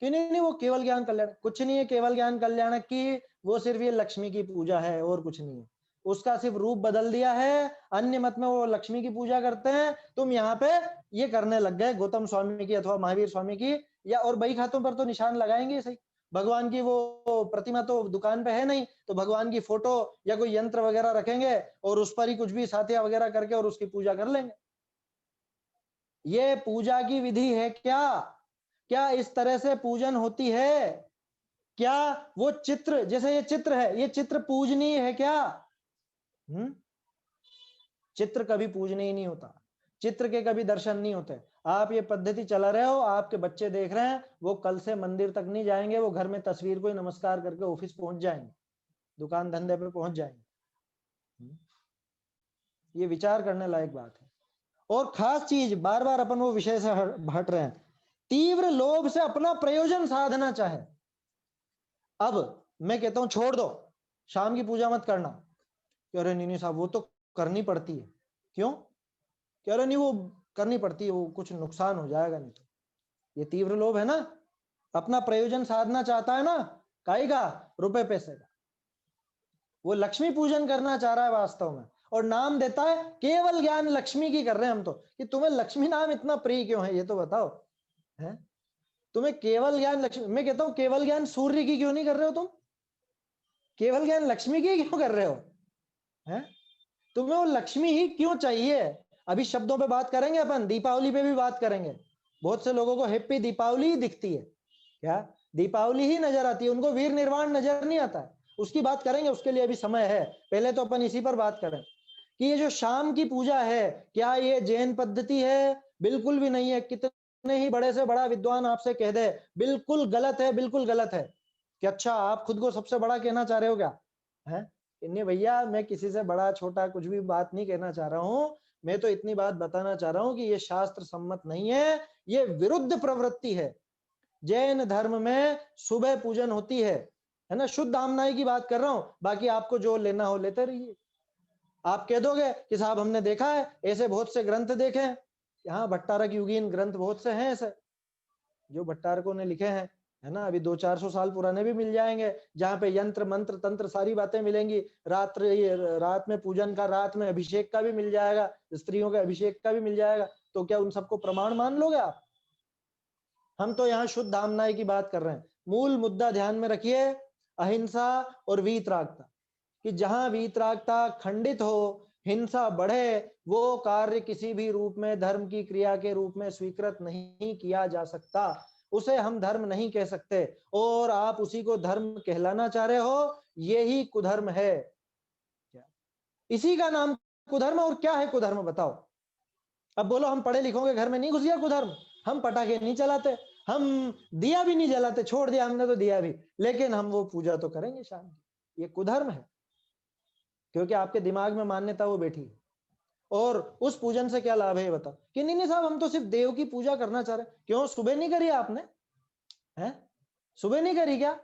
कि नहीं नहीं वो केवल ज्ञान कल्याण कुछ नहीं है, केवल ज्ञान कल्याण की वो सिर्फ ये लक्ष्मी की पूजा है और कुछ नहीं है। उसका सिर्फ रूप बदल दिया है, अन्य मत में वो लक्ष्मी की पूजा करते हैं, तुम यहाँ पे ये करने लग गए गौतम स्वामी की अथवा महावीर स्वामी की, या और बही खातों पर तो निशान लगाएंगे सही। भगवान की वो प्रतिमा तो दुकान पे है नहीं, तो भगवान की फोटो या कोई यंत्र वगैरह रखेंगे और उस पर ही कुछ भी साथिया वगैरह करके और उसकी पूजा कर लेंगे। ये पूजा की विधि है क्या? क्या इस तरह से पूजन होती है? क्या वो चित्र, जैसे ये चित्र है, ये चित्र पूजनीय है क्या? चित्र कभी पूजनीय नहीं होता, चित्र के कभी दर्शन नहीं होते। आप ये पद्धति चला रहे हो, आपके बच्चे देख रहे हैं, वो कल से मंदिर तक नहीं जाएंगे, वो घर में तस्वीर को ही नमस्कार करके ऑफिस पहुंच जाएंगे, दुकान धंधे पे पहुंच जाएंगे। ये विचार करने लायक बात है। और खास चीज, बार बार अपन वो विषय से हट रहे हैं, तीव्र लोभ से अपना प्रयोजन साधना चाहे। अब मैं कहता हूं छोड़ दो, शाम की पूजा मत करना। अरे नहीं साहब वो तो करनी पड़ती है। क्यों? कह रहे नहीं वो करनी पड़ती है, वो कुछ नुकसान हो जाएगा नहीं तो। ये तीव्र लोभ है ना, अपना प्रयोजन साधना चाहता है ना, काई का? रुपए पैसे का। वो लक्ष्मी पूजन करना चाह रहा है वास्तव में, और नाम देता है केवल ज्ञान लक्ष्मी की कर रहे हैं हम तो। कि तुम्हें लक्ष्मी नाम इतना प्रिय क्यों है ये तो बताओ, है? तुम्हें केवल ज्ञान लक्ष्मी, मैं कहता हूं केवल ज्ञान सूर्य की क्यों नहीं कर रहे हो तुम? केवल ज्ञान लक्ष्मी की क्यों कर रहे हो? है? तुम्हें वो लक्ष्मी ही क्यों चाहिए? अभी शब्दों पे बात करेंगे अपन, दीपावली पे भी बात करेंगे। बहुत से लोगों को हैप्पी दीपावली ही दिखती है, क्या दीपावली ही नजर आती है, उनको वीर निर्वाण नजर नहीं आता है। उसकी बात करेंगे, उसके लिए अभी समय है। पहले तो अपन इसी पर बात करें कि ये जो शाम की पूजा है, क्या ये जैन पद्धति है? बिल्कुल भी नहीं है। कितने ही बड़े से बड़ा विद्वान आपसे कह दे बिल्कुल गलत है, बिल्कुल गलत है, कि अच्छा आप खुद को सबसे बड़ा कहना चाह रहे हो क्या? है नहीं भैया, मैं किसी से बड़ा छोटा कुछ भी बात नहीं कहना चाह रहा हूं। मैं तो इतनी बात बताना चाह रहा हूं कि ये शास्त्र सम्मत नहीं है, ये विरुद्ध प्रवृत्ति है। जैन धर्म में सुबह पूजन होती है ना? शुद्ध आमनाई की बात कर रहा हूं, बाकी आपको जो लेना हो लेते रहिए। आप कह दोगे कि साहब हमने देखा है, ऐसे बहुत से ग्रंथ देखे हैं। यहाँ भट्टारक युगीन ग्रंथ बहुत से हैं ऐसे जो भट्टारकों ने लिखे हैं, है ना? अभी 200-400 साल पुराने भी मिल जाएंगे, जहाँ पे यंत्र मंत्र तंत्र सारी बातें मिलेंगी। रात में पूजन का, रात में अभिषेक का भी मिल जाएगा, स्त्रियों के अभिषेक का भी मिल जाएगा। तो क्या उन सबको प्रमाण मान लोगे आप? हम तो यहाँ शुद्ध आमनाई की बात कर रहे हैं। मूल मुद्दा ध्यान में रखिए, अहिंसा और वीतरागता, कि जहां वीतरागता खंडित हो, हिंसा बढ़े, वो कार्य किसी भी रूप में धर्म की क्रिया के रूप में स्वीकृत नहीं किया जा सकता। उसे हम धर्म नहीं कह सकते, और आप उसी को धर्म कहलाना चाह रहे हो, यही कुधर्म है। इसी का नाम कुधर्म। और क्या है कुधर्म बताओ? अब बोलो हम पढ़े लिखों के घर में नहीं घुस गया कुधर्म? हम पटाखे नहीं चलाते, हम दिया भी नहीं जलाते, छोड़ दिया हमने तो दिया भी, लेकिन हम वो पूजा तो करेंगे शाम की। ये कुधर्म है, क्योंकि आपके दिमाग में मान्यता वो बैठी है। और उस पूजन से क्या लाभ है ये बताओ? कि नहीं साहब हम तो सिर्फ देव की पूजा करना चाह रहे हैं। क्यों सुबह नहीं करी आपने? हैं? सुबह नहीं करी क्या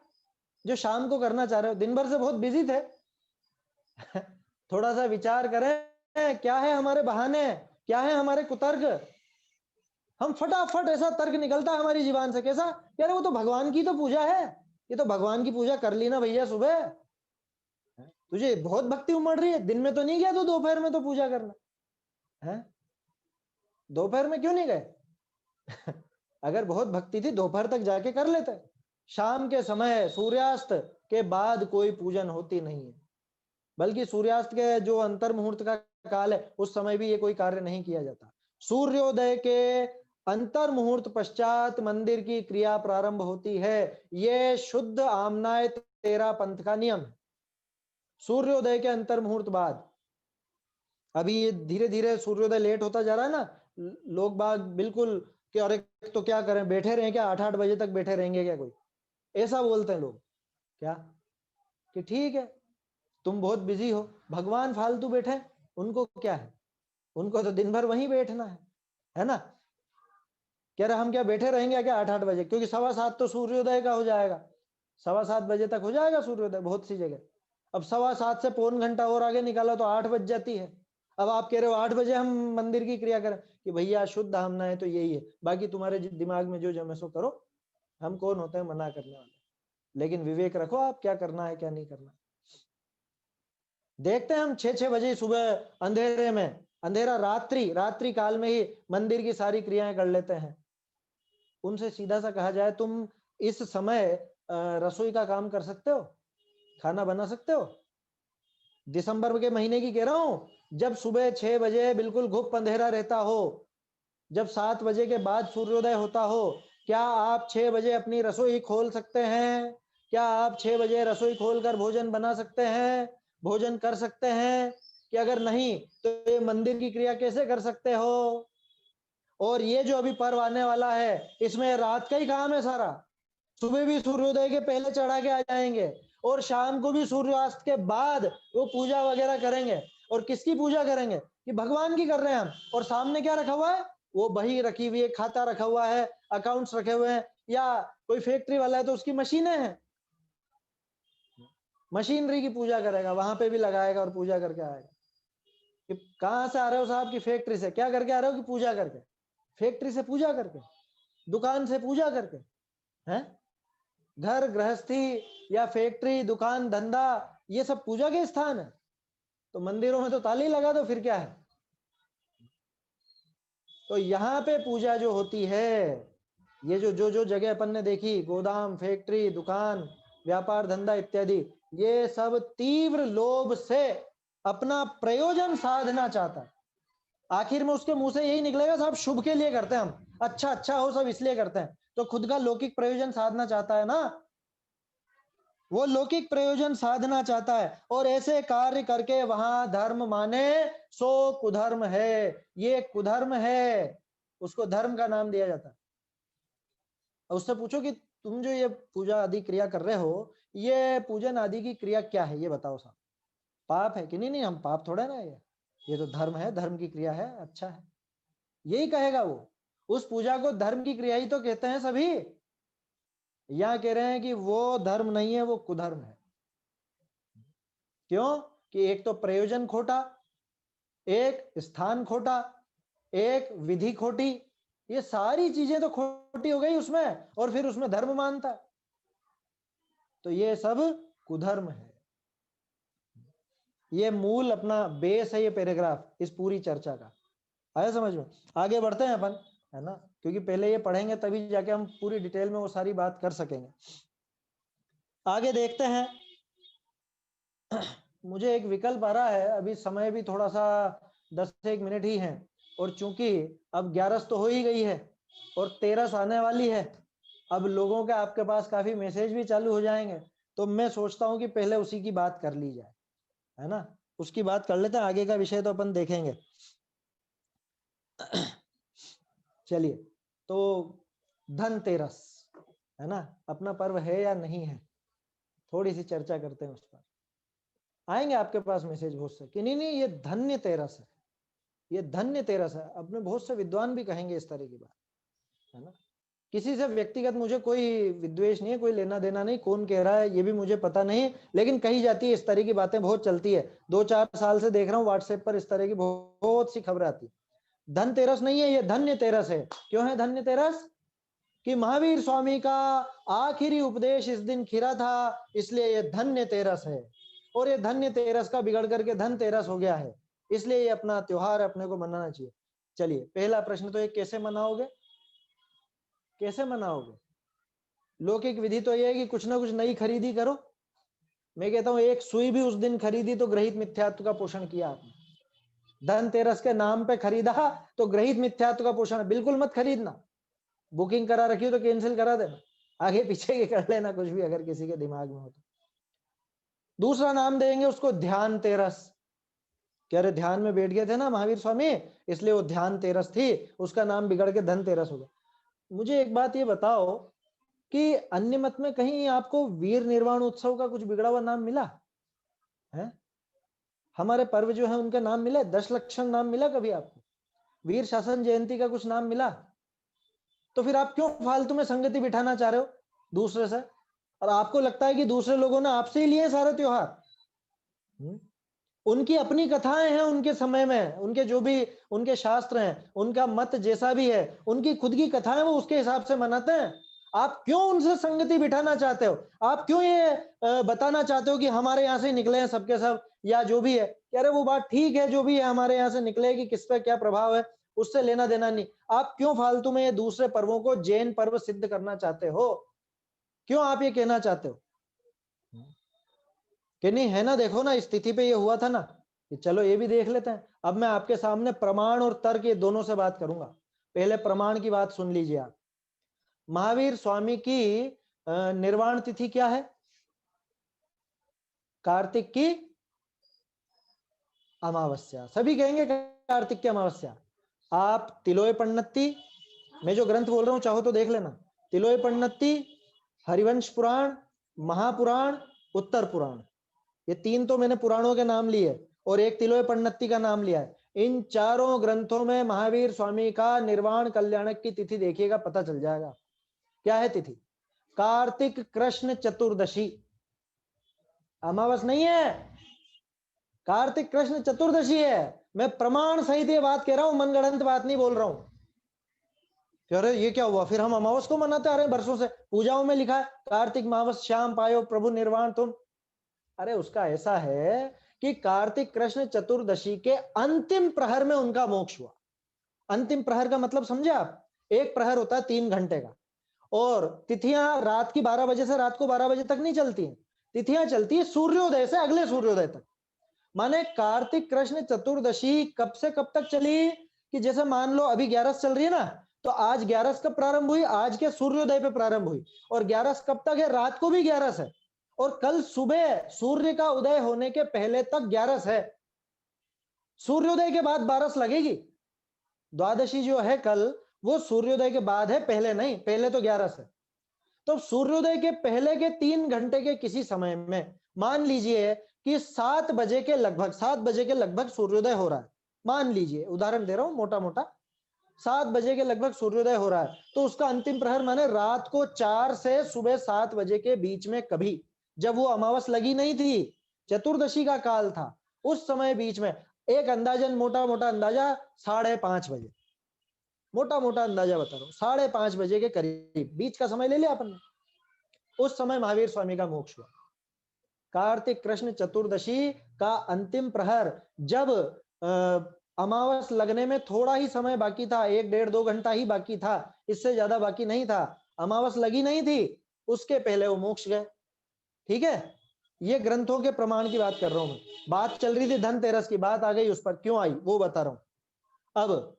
जो शाम को करना चाह रहे हो? दिन भर से बहुत बिजी थे। थोड़ा सा विचार करें, क्या है हमारे बहाने, क्या है हमारे कुतर्क? हम फटाफट ऐसा तर्क निकलता है हमारी जीवान से, कैसा? यार वो तो भगवान की तो पूजा है, ये तो भगवान की पूजा कर ली ना भैया सुबह। तुझे बहुत भक्ति उमड़ रही है, दिन में तो नहीं गया तो दोपहर में तो पूजा करना है? दोपहर में क्यों नहीं गए? अगर बहुत भक्ति थी दोपहर तक जाके कर लेते। शाम के समय सूर्यास्त के बाद कोई पूजन होती नहीं है, बल्कि सूर्यास्त के जो अंतर मुहूर्त का काल है उस समय भी ये कोई कार्य नहीं किया जाता। सूर्योदय के अंतर मुहूर्त पश्चात मंदिर की क्रिया प्रारंभ होती है। ये शुद्ध आमनाय तेरा पंथ का नियम है। सूर्योदय के अंतर मुहूर्त बाद, अभी ये धीरे धीरे सूर्योदय लेट होता जा रहा है ना, लोग बाग बिल्कुल कि अरे तो क्या करें, बैठे रहें क्या, 8-8 बजे तक बैठे रहेंगे क्या कोई? ऐसा बोलते हैं लोग। क्या कि ठीक है तुम बहुत बिजी हो, भगवान फालतू बैठे, उनको क्या है, उनको तो दिन भर वहीं बैठना है ना? कह रहे हम क्या बैठे रहेंगे क्या 8-8 बजे? क्योंकि 7:15 तो सूर्योदय का हो जाएगा, 7:15 बजे तक हो जाएगा सूर्योदय बहुत सी जगह। अब 7:15 से पौन घंटा और आगे निकाला तो 8 बज जाती है। अब आप कह रहे हो 8 बजे हम मंदिर की क्रिया करें, कि भैया शुद्ध हमना है तो यही है, बाकी तुम्हारे दिमाग में जो जमे सो करो, हम कौन होते हैं मना करने वाले? लेकिन विवेक रखो आप क्या करना है क्या नहीं करना। देखते हैं हम 6-6 बजे सुबह अंधेरे में, अंधेरा रात्रि काल में ही मंदिर की सारी क्रियाएं कर लेते हैं। उनसे सीधा सा कहा जाए तुम इस समय रसोई का काम कर सकते हो, खाना बना सकते हो? दिसंबर के महीने की कह रहा हूं, जब सुबह 6 बजे बिल्कुल घुप अंधेरा रहता हो, जब 7 बजे के बाद सूर्योदय होता हो, क्या आप 6 बजे अपनी रसोई खोल सकते हैं? क्या आप 6 बजे रसोई खोलकर भोजन बना सकते हैं, भोजन कर सकते हैं? कि अगर नहीं तो ये मंदिर की क्रिया कैसे कर सकते हो? और ये जो अभी पर्व आने वाला है इसमें रात का ही काम है सारा। सुबह भी सूर्योदय के पहले चढ़ा के आ जाएंगे, और शाम को भी सूर्यास्त के बाद वो पूजा वगैरह करेंगे। और किसकी पूजा करेंगे? कि भगवान की कर रहे हैं हम। और सामने क्या रखा हुआ है? वो बही रखी हुई है, खाता रखा हुआ है, अकाउंट्स रखे हुए हैं, या कोई फैक्ट्री वाला है तो उसकी मशीनें हैं, मशीनरी की पूजा करेगा, वहां पे भी लगाएगा और पूजा करके आएगा। कि कहां से आ रहे हो साहब? की फैक्ट्री से। क्या करके आ रहे हो? कि पूजा करके। फैक्ट्री से पूजा करके, दुकान से पूजा करके, हैं? घर गृहस्थी या फैक्ट्री दुकान धंधा ये सब पूजा के स्थान है। तो मंदिरों में तो ताली लगा दो, फिर क्या है? तो यहाँ पे पूजा जो होती है, ये जो जगह अपन ने देखी, गोदाम फैक्ट्री दुकान व्यापार धंधा इत्यादि, ये सब तीव्र लोभ से अपना प्रयोजन साधना चाहता है। आखिर में उसके मुंह से यही निकलेगा साहब शुभ के लिए करते हैं हम, अच्छा हो सब इसलिए करते हैं, तो खुद का लौकिक प्रयोजन साधना चाहता है ना। वो लौकिक प्रयोजन साधना चाहता है और ऐसे कार्य करके वहां धर्म माने सो कुधर्म है, ये कुधर्म है, उसको धर्म का नाम दिया जाता है। उससे पूछो कि तुम जो ये पूजा आदि क्रिया कर रहे हो, ये पूजन आदि की क्रिया क्या है, ये बताओ साहब, पाप है कि नहीं? नहीं, हम पाप थोड़ा ना, ये तो धर्म है, धर्म की क्रिया है, अच्छा है, यही कहेगा वो। उस पूजा को धर्म की क्रिया ही तो कहते हैं सभी। यहां कह रहे हैं कि वो धर्म नहीं है, वो कुधर्म है। क्यों? कि एक तो प्रयोजन खोटा, एक स्थान खोटा, एक विधि खोटी, ये सारी चीजें तो खोटी हो गई उसमें, और फिर उसमें धर्म मानता, तो ये सब कुधर्म है। ये मूल अपना बेस है, ये पैराग्राफ इस पूरी चर्चा का। आया समझ में? आगे बढ़ते हैं अपन, है ना, क्योंकि पहले ये पढ़ेंगे तभी जाके हम पूरी डिटेल में वो सारी बात कर सकेंगे। आगे देखते हैं। मुझे एक विकल्प आ रहा है, अभी समय भी थोड़ा सा 10 से 1 मिनट ही है, और चूंकि अब 11 तो हो ही गई है और 13 आने वाली है, अब लोगों के आपके पास काफी मैसेज भी चालू हो जाएंगे, तो मैं सोचता हूँ कि पहले उसी की बात कर ली जाए, है ना, उसकी बात कर लेते हैं, आगे का विषय तो अपन देखेंगे। चलिए, तो धनतेरस, है ना, अपना पर्व है या नहीं है, थोड़ी सी चर्चा करते हैं उस पर। आएंगे आपके पास मैसेज बहुत से कि नहीं नहीं ये धन्य तेरस है, ये धन्य तेरस है, अपने बहुत से विद्वान भी कहेंगे इस तरह की बात, है ना। किसी से व्यक्तिगत मुझे कोई विद्वेष नहीं है, कोई लेना देना नहीं, कौन कह रहा है ये भी मुझे पता नहीं, लेकिन कही जाती है, इस तरह की बातें बहुत चलती है। 2-4 साल से देख रहा हूँ व्हाट्सएप पर इस तरह की बहुत सी खबरें आती है। धनतेरस नहीं है, ये धन्य तेरस है। क्यों है धन्य तेरस? कि महावीर स्वामी का आखिरी उपदेश इस दिन खिरा था, इसलिए ये धन्य तेरस है, और ये धन्य तेरस का बिगड़ करके धन तेरस हो गया है, इसलिए ये अपना त्योहार अपने को मनाना चाहिए। चलिए, पहला प्रश्न तो ये कैसे मनाओगे, कैसे मनाओगे? लौकिक विधि तो ये है कि कुछ ना कुछ नई खरीदी करो। मैं कहता हूं एक सुई भी उस दिन खरीदी तो ग्रहित मिथ्यात्व का पोषण किया आपने। धनतेरस के नाम पे खरीदा तो ग्रहित मिथ्यात्व का पोषण, बिल्कुल मत खरीदना। बुकिंग करा रखी हो तो कैंसिल करा देना, आगे पीछे के कर लेना कुछ भी अगर किसी के दिमाग में हो तो। दूसरा नाम देंगे उसको ध्यान तेरस। कह रहे ध्यान में बैठ गए थे ना महावीर स्वामी, इसलिए वो ध्यान तेरस थी, उसका नाम बिगड़ के धन तेरस हो गया। मुझे एक बात ये बताओ कि अन्य मत में कहीं आपको वीर निर्वाण उत्सव का कुछ बिगड़ा हुआ नाम मिला है? हमारे पर्व जो है उनका नाम मिला, 10 लक्षण नाम मिला कभी आपको? वीर शासन जयंती का कुछ नाम मिला? तो फिर आप क्यों फालतू में संगति बिठाना चाह रहे हो दूसरे से, और आपको लगता है कि दूसरे लोगों ने आपसे ही लिए सारे त्योहार? उनकी अपनी कथाएं हैं, उनके समय में उनके जो भी उनके शास्त्र हैं, उनका मत जैसा भी है, उनकी खुद की कथाएं, वो उसके हिसाब से मनाते हैं। आप क्यों उनसे संगति बिठाना चाहते हो? आप क्यों ये बताना चाहते हो कि हमारे यहाँ से निकले हैं सबके सब, या जो भी है? कह रहे वो बात ठीक है, जो भी है हमारे यहाँ से निकले, कि किस पे क्या प्रभाव है उससे लेना देना नहीं। आप क्यों फालतू में ये दूसरे पर्वों को जैन पर्व सिद्ध करना चाहते हो? क्यों आप ये कहना चाहते हो कि नहीं, है ना? देखो ना, स्थिति पे ये हुआ था ना, कि चलो ये भी देख लेते हैं। अब मैं आपके सामने प्रमाण और तर्क ये दोनों से बात करूंगा। पहले प्रमाण की बात सुन लीजिए आप। महावीर स्वामी की निर्वाण तिथि क्या है? कार्तिक की अमावस्या। सभी कहेंगे कार्तिक की अमावस्या। आप तिलोय पन्नती, मैं जो ग्रंथ बोल रहा हूं चाहो तो देख लेना, तिलोय पन्नती, हरिवंश पुराण, महापुराण, उत्तर पुराण, ये 3 तो मैंने पुराणों के नाम लिए, और एक तिलोय पन्नती का नाम लिया है। इन चारों ग्रंथों में महावीर स्वामी का निर्वाण कल्याणक की तिथि देखिएगा, पता चल जाएगा क्या है तिथि। कार्तिक कृष्ण चतुर्दशी, अमावस नहीं है, कार्तिक कृष्ण चतुर्दशी है। मैं प्रमाण सहित ये बात कह रहा हूं, मनगढ़ंत बात नहीं बोल रहा हूं। अरे ये क्या हुआ, फिर हम अमावस को मनाते आ रहे हैं वर्षों से, पूजाओं में लिखा है कार्तिक मावस श्याम पायो प्रभु निर्वाण तुम। अरे उसका ऐसा है कि कार्तिक कृष्ण चतुर्दशी के अंतिम प्रहर में उनका मोक्ष हुआ। अंतिम प्रहर का मतलब समझे आप? एक प्रहर होता है 3 घंटे का, और तिथियां रात की 12 बजे से रात को 12 बजे तक नहीं चलती हैं, तिथियां चलती है सूर्योदय से अगले सूर्योदय तक। माने कार्तिक कृष्ण चतुर्दशी कब से कब तक चली? कि जैसे मान लो अभी 11 चल रही है ना, तो आज 11 कब प्रारंभ हुई? आज के सूर्योदय पे प्रारंभ हुई, और 11 कब तक है? रात को भी 11 है, और कल सुबह सूर्य का उदय होने के पहले तक 11 है। सूर्योदय के बाद 12 लगेगी। द्वादशी जो है कल, वो सूर्योदय के बाद है, पहले नहीं, पहले तो 11 है। तो सूर्योदय के पहले के 3 घंटे के किसी समय में मान लीजिए कि 7 बजे के लगभग, 7 बजे के लगभग सूर्योदय हो रहा है। मान लीजिए, उदाहरण दे रहा हूं मोटा मोटा, 7 बजे के लगभग सूर्योदय हो रहा है, तो उसका अंतिम प्रहर माने रात को 4 से सुबह 7 बजे के बीच में कभी, जब वो अमावस लगी नहीं थी, चतुर्दशी का काल था, उस समय बीच में एक अंदाजन, मोटा मोटा अंदाजा 5:30 बजे, मोटा मोटा अंदाजा बता रहा हूं, 5:30 बजे के करीब बीच का समय ले लिया अपन ने। उस समय महावीर स्वामी का मोक्ष हुआ। कार्तिक कृष्ण चतुर्दशी का अंतिम प्रहर, जब अमावस लगने में थोड़ा ही समय बाकी था, 1-1.5-2 घंटा ही बाकी था, इससे ज्यादा बाकी नहीं था, अमावस लगी नहीं थी, उसके पहले वो मोक्ष गए। ठीक है, ये ग्रंथों के प्रमाण की बात कर रहा हूं मैं। बात चल रही थी धनतेरस की, बात आ गई उस पर, क्यों आई वो बता रहा हूं। अब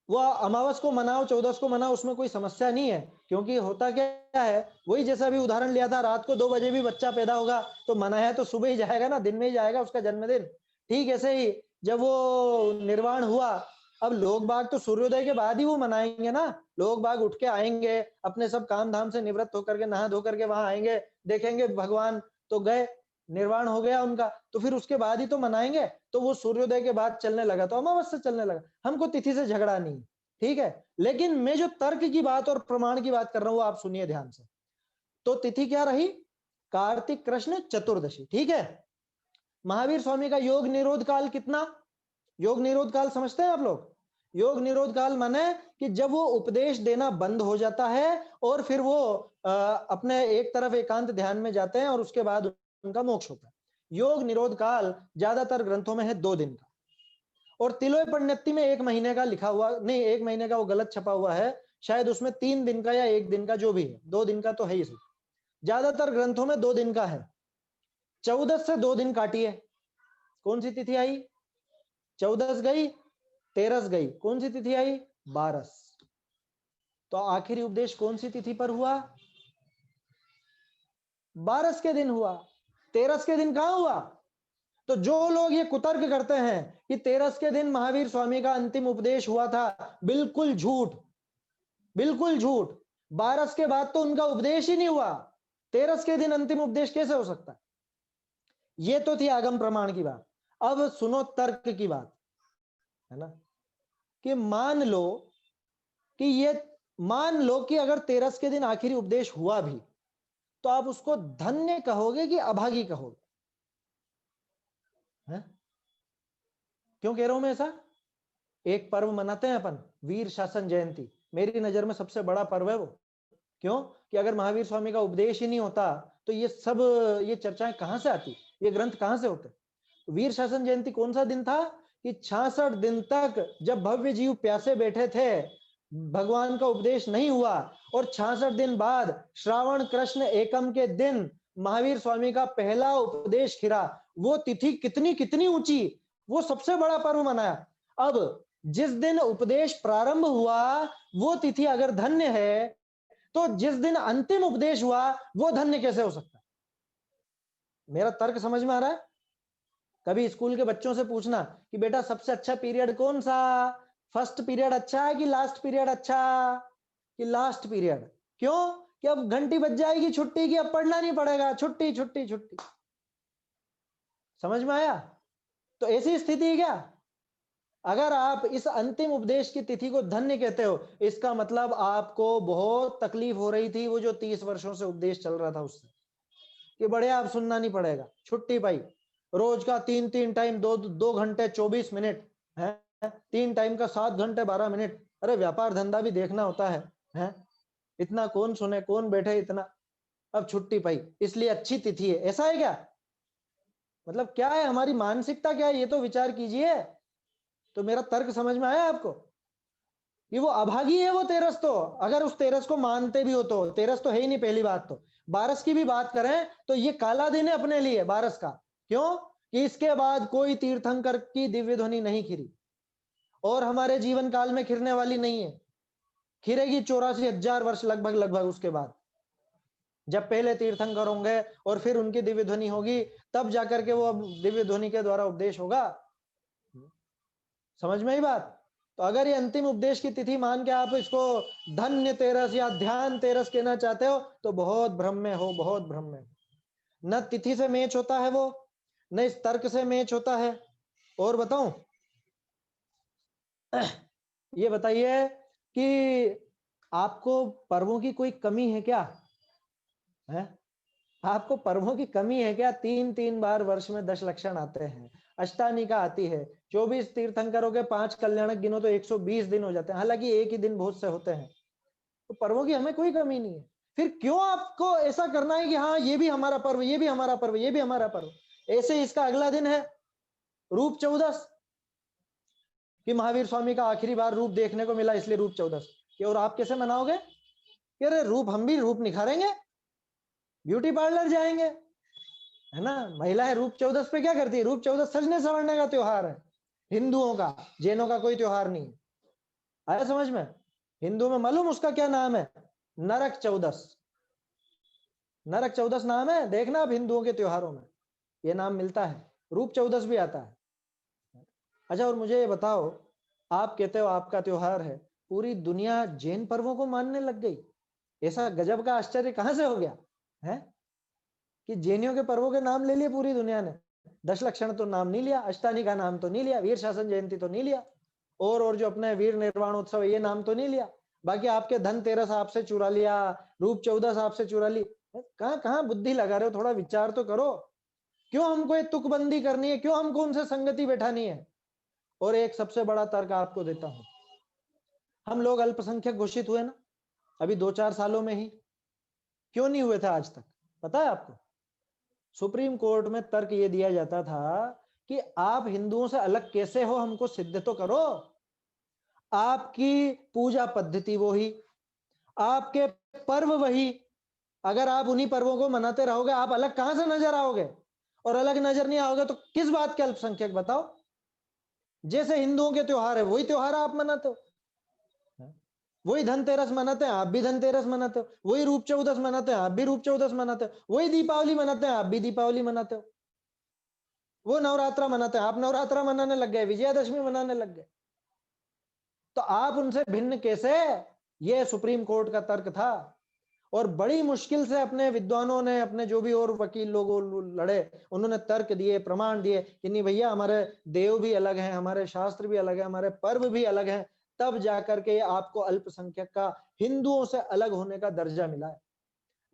वो अमावस को मनाओ, चौदस को मनाओ, उसमें कोई समस्या नहीं है, क्योंकि होता क्या है, वही जैसा भी उदाहरण लिया था, रात को 2 बजे भी बच्चा पैदा होगा तो मनाया तो सुबह ही जाएगा ना, दिन में ही जाएगा उसका जन्मदिन। ठीक ऐसे ही जब वो निर्वाण हुआ, अब लोग बाग तो सूर्योदय के बाद ही वो मनाएंगे ना, लोग बाग उठ के आएंगे, अपने सब काम धाम से निवृत्त होकर के, नहा धो करके वहां आएंगे, देखेंगे भगवान तो गए, निर्वाण हो गया उनका, तो फिर उसके बाद ही तो मनाएंगे। तो वो सूर्योदय के बाद चलने लगा तो अमावस से चलने लगा, हमको तिथि से झगड़ा नहीं। ठीक है, लेकिन मैं जो तर्क की बात और प्रमाण की बात कर रहा हूं वो आप सुनिए ध्यान से। तो तिथि क्या रही? कार्तिक कृष्ण चतुर्दशी। ठीक है, महावीर स्वामी का योग निरोध काल कितना? योग निरोध काल समझते हैं आप लोग? योग निरोध काल माने कि जब वो उपदेश देना बंद हो जाता है और फिर वो अपने एक तरफ एकांत ध्यान में जाते हैं और उसके बाद उनका मोक्ष होता है। योग निरोध काल ज्यादातर ग्रंथों में है 2 दिन का, और तिलोय पण्यति में 1 महीने का लिखा हुआ, नहीं 1 महीने का वो गलत छपा हुआ है, शायद उसमें 3 दिन का या 1 दिन का, जो भी है, 2 दिन का तो है ही सही। ज्यादातर ग्रंथों में 2 दिन का है। 14 से 2 दिन काटिए, कौन सी तिथि आई? 14 गई, 13 गई, कौन सी तिथि आई? 12। तो आखिरी उपदेश कौन सी तिथि पर हुआ? 12 के दिन हुआ, 13 के दिन कहां हुआ? तो जो लोग ये कुतर्क करते हैं कि 13 के दिन महावीर स्वामी का अंतिम उपदेश हुआ था, बिल्कुल झूठ, बिल्कुल झूठ। 12 के बाद तो उनका उपदेश ही नहीं हुआ, 13 के दिन अंतिम उपदेश कैसे हो सकता है? ये तो थी आगम प्रमाण की बात। अब सुनो तर्क की बात, है ना, कि मान लो कि अगर 13 के दिन आखिरी उपदेश हुआ भी, तो आप उसको धन्य कहोगे कि अभागी कहोगे? है? क्यों कह रहा हूं मैं ऐसा? एक पर्व मनाते हैं अपन, वीर शासन जयंती, मेरी नजर में सबसे बड़ा पर्व है वो। क्यों? कि अगर महावीर स्वामी का उपदेश ही नहीं होता तो ये चर्चाएं कहां से आती, ये ग्रंथ कहां से होते? वीर शासन जयंती कौन सा दिन था? कि 66 दिन तक जब भव्य जीव प्यासे बैठे थे, भगवान का उपदेश नहीं हुआ, और 66 दिन बाद श्रावण कृष्ण एकम के दिन महावीर स्वामी का पहला उपदेश खिरा। वो तिथि कितनी कितनी ऊंची, वो सबसे बड़ा पर्व मनाया। अब जिस दिन उपदेश प्रारंभ हुआ वो तिथि अगर धन्य है, तो जिस दिन अंतिम उपदेश हुआ वो धन्य कैसे हो सकता है? मेरा तर्क समझ में आ रहा है? कभी स्कूल के बच्चों से पूछना कि बेटा सबसे अच्छा पीरियड कौन सा, फर्स्ट पीरियड अच्छा है कि लास्ट पीरियड अच्छा, कि लास्ट पीरियड? क्यों? कि अब घंटी बज जाएगी छुट्टी की, अब पढ़ना नहीं पड़ेगा, छुट्टी छुट्टी छुट्टी। समझ में आया? तो ऐसी स्थिति है क्या? अगर आप इस अंतिम उपदेश की तिथि को धन्य कहते हो, इसका मतलब आपको बहुत तकलीफ हो रही थी वो जो 30 वर्षों से उपदेश चल रहा था उससे, कि बढ़िया अब सुनना नहीं पड़ेगा, छुट्टी पाई, रोज का 3-3 टाइम 2 घंटे 24 मिनट है, 3 टाइम का 7 घंटे 12 मिनट, अरे व्यापार धंधा भी देखना होता है? इतना कौन सुने, कौन बैठे इतना, अब छुट्टी पाई इसलिए अच्छी तिथि है, ऐसा है क्या? मतलब क्या है हमारी मानसिकता, क्या है ये तो विचार कीजिए। तो मेरा तर्क समझ में आया आपको? कि वो अभागी है वो 13, तो अगर उस 13 को मानते भी हो तो 13 तो है ही नहीं, पहली बात तो 12 की भी बात करें तो ये काला दिन है अपने लिए 12 का। क्यों? कि इसके बाद कोई तीर्थंकर की दिव्य ध्वनि नहीं खिरी, और हमारे जीवन काल में खिरने वाली नहीं है, खिरेगी 84,000 वर्ष लगभग लगभग उसके बाद। जब पहले तीर्थंकर होंगे और फिर उनकी दिव्य ध्वनि होगी, तब जाकर के वो अब दिव्य ध्वनि के द्वारा उपदेश होगा। समझ में ही बात। तो अगर ये अंतिम उपदेश की तिथि मान के आप इसको धन्य तेरस या ध्यान तेरस कहना चाहते हो तो बहुत भ्रम में हो, बहुत भ्रम में हो। न तिथि से मैच होता है वो, न इस तर्क से मैच होता है। और बताऊं, ये बताइए कि आपको पर्वों की कोई कमी है क्या? है आपको पर्वों की कमी है क्या? 3 बार वर्ष में 10 लक्षण आते हैं, अष्टानिका आती है, 24 तीर्थंकरों के 5 कल्याणक गिनो तो 120 दिन हो जाते हैं, हालांकि एक ही दिन बहुत से होते हैं। तो पर्वों की हमें कोई कमी नहीं है। फिर क्यों आपको ऐसा करना है कि हाँ ये भी हमारा पर्व, ये भी हमारा पर्व, ये भी हमारा पर्व? ऐसे इसका अगला दिन है रूप चौदस, कि महावीर स्वामी का आखिरी बार रूप देखने को मिला इसलिए रूप चौदस। और आप कैसे मनाओगे? अरे रूप, हम भी रूप निखारेंगे, ब्यूटी पार्लर जाएंगे, है ना। महिलाएं रूप चौदस पे क्या करती है? रूप चौदस सजने संवरने का त्योहार है हिंदुओं का, जैनों का कोई त्योहार नहीं। आया समझ में? हिंदू में मालूम उसका क्या नाम है? नरक चौदस। नरक चौदस नाम है, देखना आप हिंदुओं के त्योहारों में ये नाम मिलता है, रूप चौदस भी आता है। अच्छा, और मुझे ये बताओ, आप कहते हो आपका त्योहार है, पूरी दुनिया जैन पर्वों को मानने लग गई। ऐसा गजब का आश्चर्य कहां से हो गया है कि जैनियों के पर्वों के नाम ले लिए पूरी दुनिया ने? 10 लक्षण तो नाम नहीं लिया, अष्टानी का नाम तो नहीं लिया, वीर शासन जयंती तो नहीं लिया, और जो अपने वीर निर्वाणोत्सव ये नाम तो नहीं लिया। बाकी आपके धनतेरस आपसे चुरा लिया, रूप चौदस आपसे चुरा ली। कहां कहां बुद्धि लगा रहे हो? थोड़ा विचार तो करो। क्यों हमको ये तुकबंदी करनी है? क्यों हमको उनसे संगति बैठानी है? और एक सबसे बड़ा तर्क आपको देता हूं, हम लोग अल्पसंख्यक घोषित हुए ना अभी 2-4 सालों में ही, क्यों नहीं हुए थे आज तक? पता है आपको? सुप्रीम कोर्ट में तर्क ये दिया जाता था कि आप हिंदुओं से अलग कैसे हो, हमको सिद्ध तो करो। आपकी पूजा पद्धति वही, आपके पर्व वही, अगर आप उन्हीं पर्वों को मनाते रहोगे, आप अलग कहां से नजर आओगे? और अलग नजर नहीं आओगे तो किस बात के अल्पसंख्यक बताओ? जैसे हिंदुओं के त्योहार है वही त्योहार आप मनाते हो, वही धनतेरस मनाते हैं आप भी धनतेरस मनाते हो, वही रूप चौदस मनाते हैं आप भी रूप चौदस मनाते हो, वही दीपावली मनाते हैं आप भी दीपावली मनाते हो, वो नवरात्रा मनाते हैं आप नवरात्रा मनाने लग गए, विजयादशमी मनाने लग गए। तो आप उनसे भिन्न कैसे? ये सुप्रीम कोर्ट का तर्क था। और बड़ी मुश्किल से अपने विद्वानों ने, अपने जो भी और वकील लोग लड़े, उन्होंने तर्क दिए, प्रमाण दिए कि नहीं भैया, हमारे देव भी अलग हैं, हमारे शास्त्र भी अलग है, हमारे पर्व भी अलग हैं, तब जाकर के आपको अल्पसंख्यक का हिंदुओं से अलग होने का दर्जा मिला है।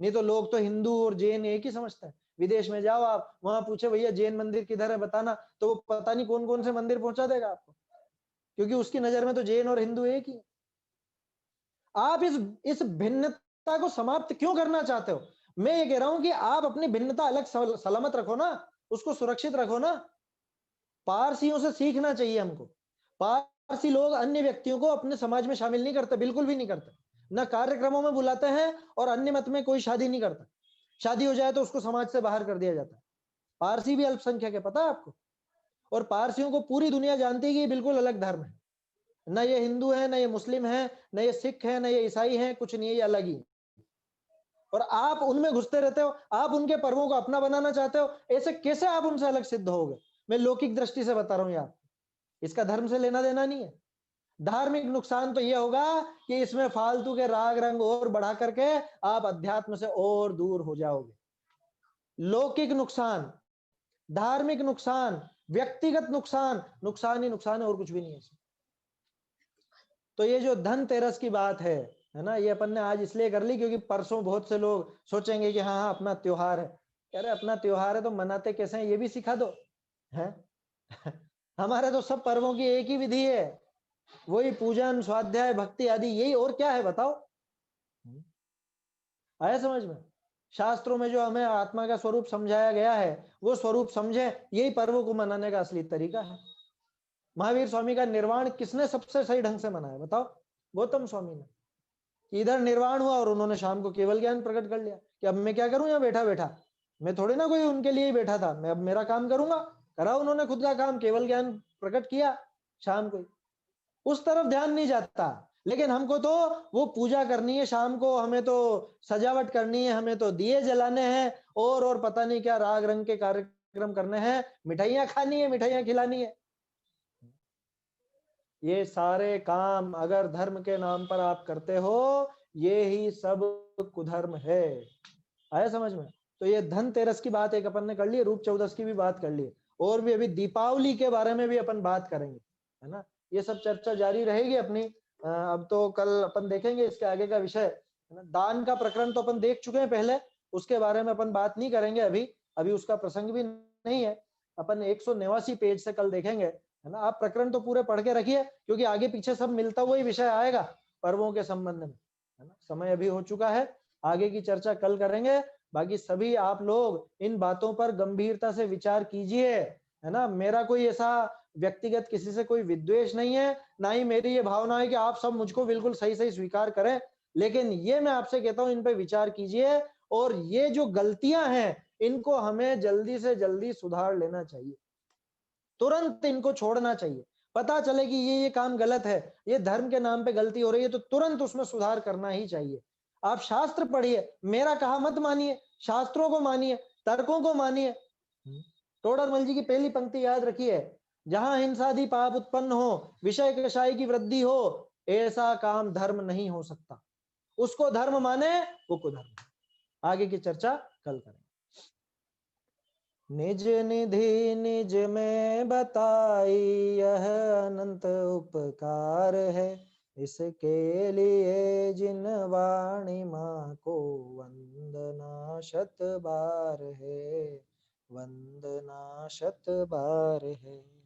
नहीं तो लोग तो हिंदू और जैन एक ही समझते हैं। विदेश में जाओ आप, वहां पूछे भैया जैन मंदिर किधर है बताना, तो वो पता नहीं कौन कौन से मंदिर पहुंचा देगा आपको, क्योंकि उसकी नजर में तो जैन और हिंदू एक ही। आप इस भिन्नता को समाप्त क्यों करना चाहते हो? मैं ये कह रहा हूं कि आप अपनी भिन्नता अलग सलामत रखो ना, उसको सुरक्षित रखो ना। पारसियों से सीखना चाहिए हमको। पारसी लोग अन्य व्यक्तियों को अपने समाज में शामिल नहीं करते, बिल्कुल भी नहीं करते, न कार्यक्रमों में बुलाते हैं, और अन्य मत में कोई शादी नहीं करता। शादी हो जाए तो उसको समाज से बाहर कर दिया जाता है। पारसी भी अल्पसंख्यक है, पता है आपको? और पारसियों को पूरी दुनिया जानती है कि ये बिल्कुल अलग धर्म है, ना ये हिंदू है, ना ये मुस्लिम है, ना ये सिख है, ना ये ईसाई है, कुछ नहीं है, ये अलग ही। और आप उनमें घुसते रहते हो, आप उनके पर्वों को अपना बनाना चाहते हो। ऐसे कैसे आप उनसे अलग सिद्ध होगे? मैं लौकिक दृष्टि से बता रहा हूं यार, इसका धर्म से लेना देना नहीं है। धार्मिक नुकसान तो यह होगा कि इसमें फालतू के राग रंग और बढ़ा करके आप अध्यात्म से और दूर हो जाओगे। लौकिक नुकसान, धार्मिक नुकसान, व्यक्तिगत नुकसान, नुकसान ही नुकसान है, और कुछ भी नहीं है। तो ये जो धनतेरस की बात है ना, ये अपन ने आज इसलिए कर ली क्योंकि परसों बहुत से लोग सोचेंगे कि हाँ हाँ अपना त्योहार है। अरे अपना त्योहार है तो मनाते कैसे हैं ये भी सिखा दो है। हमारे तो सब पर्वों की एक ही विधि है, वही पूजन, स्वाध्याय, भक्ति आदि, यही और क्या है बताओ? आया समझ में? शास्त्रों में जो हमें आत्मा का स्वरूप समझाया गया है, वो स्वरूप समझे, यही पर्वों को मनाने का असली तरीका है। महावीर स्वामी का निर्वाण किसने सबसे सही ढंग से मनाया बताओ? गौतम स्वामी ने। इधर निर्वाण हुआ और उन्होंने शाम को केवल ज्ञान प्रकट कर लिया कि अब मैं क्या करूं यहाँ बैठा बैठा, मैं थोड़ी ना कोई उनके लिए ही बैठा था, मैं अब मेरा काम करूंगा। करा उन्होंने खुद का काम, केवल ज्ञान प्रकट किया शाम को। उस तरफ ध्यान नहीं जाता। लेकिन हमको तो वो पूजा करनी है, शाम को हमें तो सजावट करनी है, हमें तो दिए जलाने हैं और पता नहीं क्या राग रंग के कार्यक्रम करने हैं, मिठाइयां खानी है, मिठाइयां खिलानी है। ये सारे काम अगर धर्म के नाम पर आप करते हो, ये ही सब कुधर्म है। आया समझ में? तो ये धनतेरस की बात एक अपन ने कर ली, रूप चौदस की भी बात कर ली, और भी अभी दीपावली के बारे में भी अपन बात करेंगे, है ना। ये सब चर्चा जारी रहेगी अपनी। अब तो कल अपन देखेंगे इसके आगे का विषय, है ना। दान का प्रकरण तो अपन देख चुके हैं पहले, उसके बारे में अपन बात नहीं करेंगे अभी, अभी उसका प्रसंग भी नहीं है। अपन 189 पेज से कल देखेंगे, है ना। आप प्रकरण तो पूरे पढ़ के रखिए, क्योंकि आगे पीछे सब मिलता हुआ ही विषय आएगा पर्वों के संबंध में, है ना। समय अभी हो चुका है, आगे की चर्चा कल करेंगे। बाकी सभी आप लोग इन बातों पर गंभीरता से विचार कीजिए, है ना। मेरा कोई ऐसा व्यक्तिगत किसी से कोई विद्वेष नहीं है, ना ही मेरी ये भावना है कि आप सब मुझको बिल्कुल सही सही स्वीकार करें, लेकिन ये मैं आपसे कहता हूं, इन पे विचार कीजिए, और ये जो गलतियां हैं इनको हमें जल्दी से जल्दी सुधार लेना चाहिए, तुरंत इनको छोड़ना चाहिए। पता चले कि ये काम गलत है, ये धर्म के नाम पे गलती हो रही है, तो तुरंत उसमें सुधार करना ही चाहिए। आप शास्त्र पढ़िए, मेरा कहा मत मानिए, शास्त्रों को मानिए, तर्कों को मानिए। तोडरमल जी की पहली पंक्ति याद रखिए, जहां हिंसादि पाप उत्पन्न हो, विषय कषाय की वृद्धि हो, ऐसा काम धर्म नहीं हो सकता। उसको धर्म माने वो कुधर्म। आगे की चर्चा कल करें। निज निधि निज में बताई, यह अनंत उपकार है, इसके लिए जिन वाणी माँ को वंदना शत बार है, वंदना शत बार है।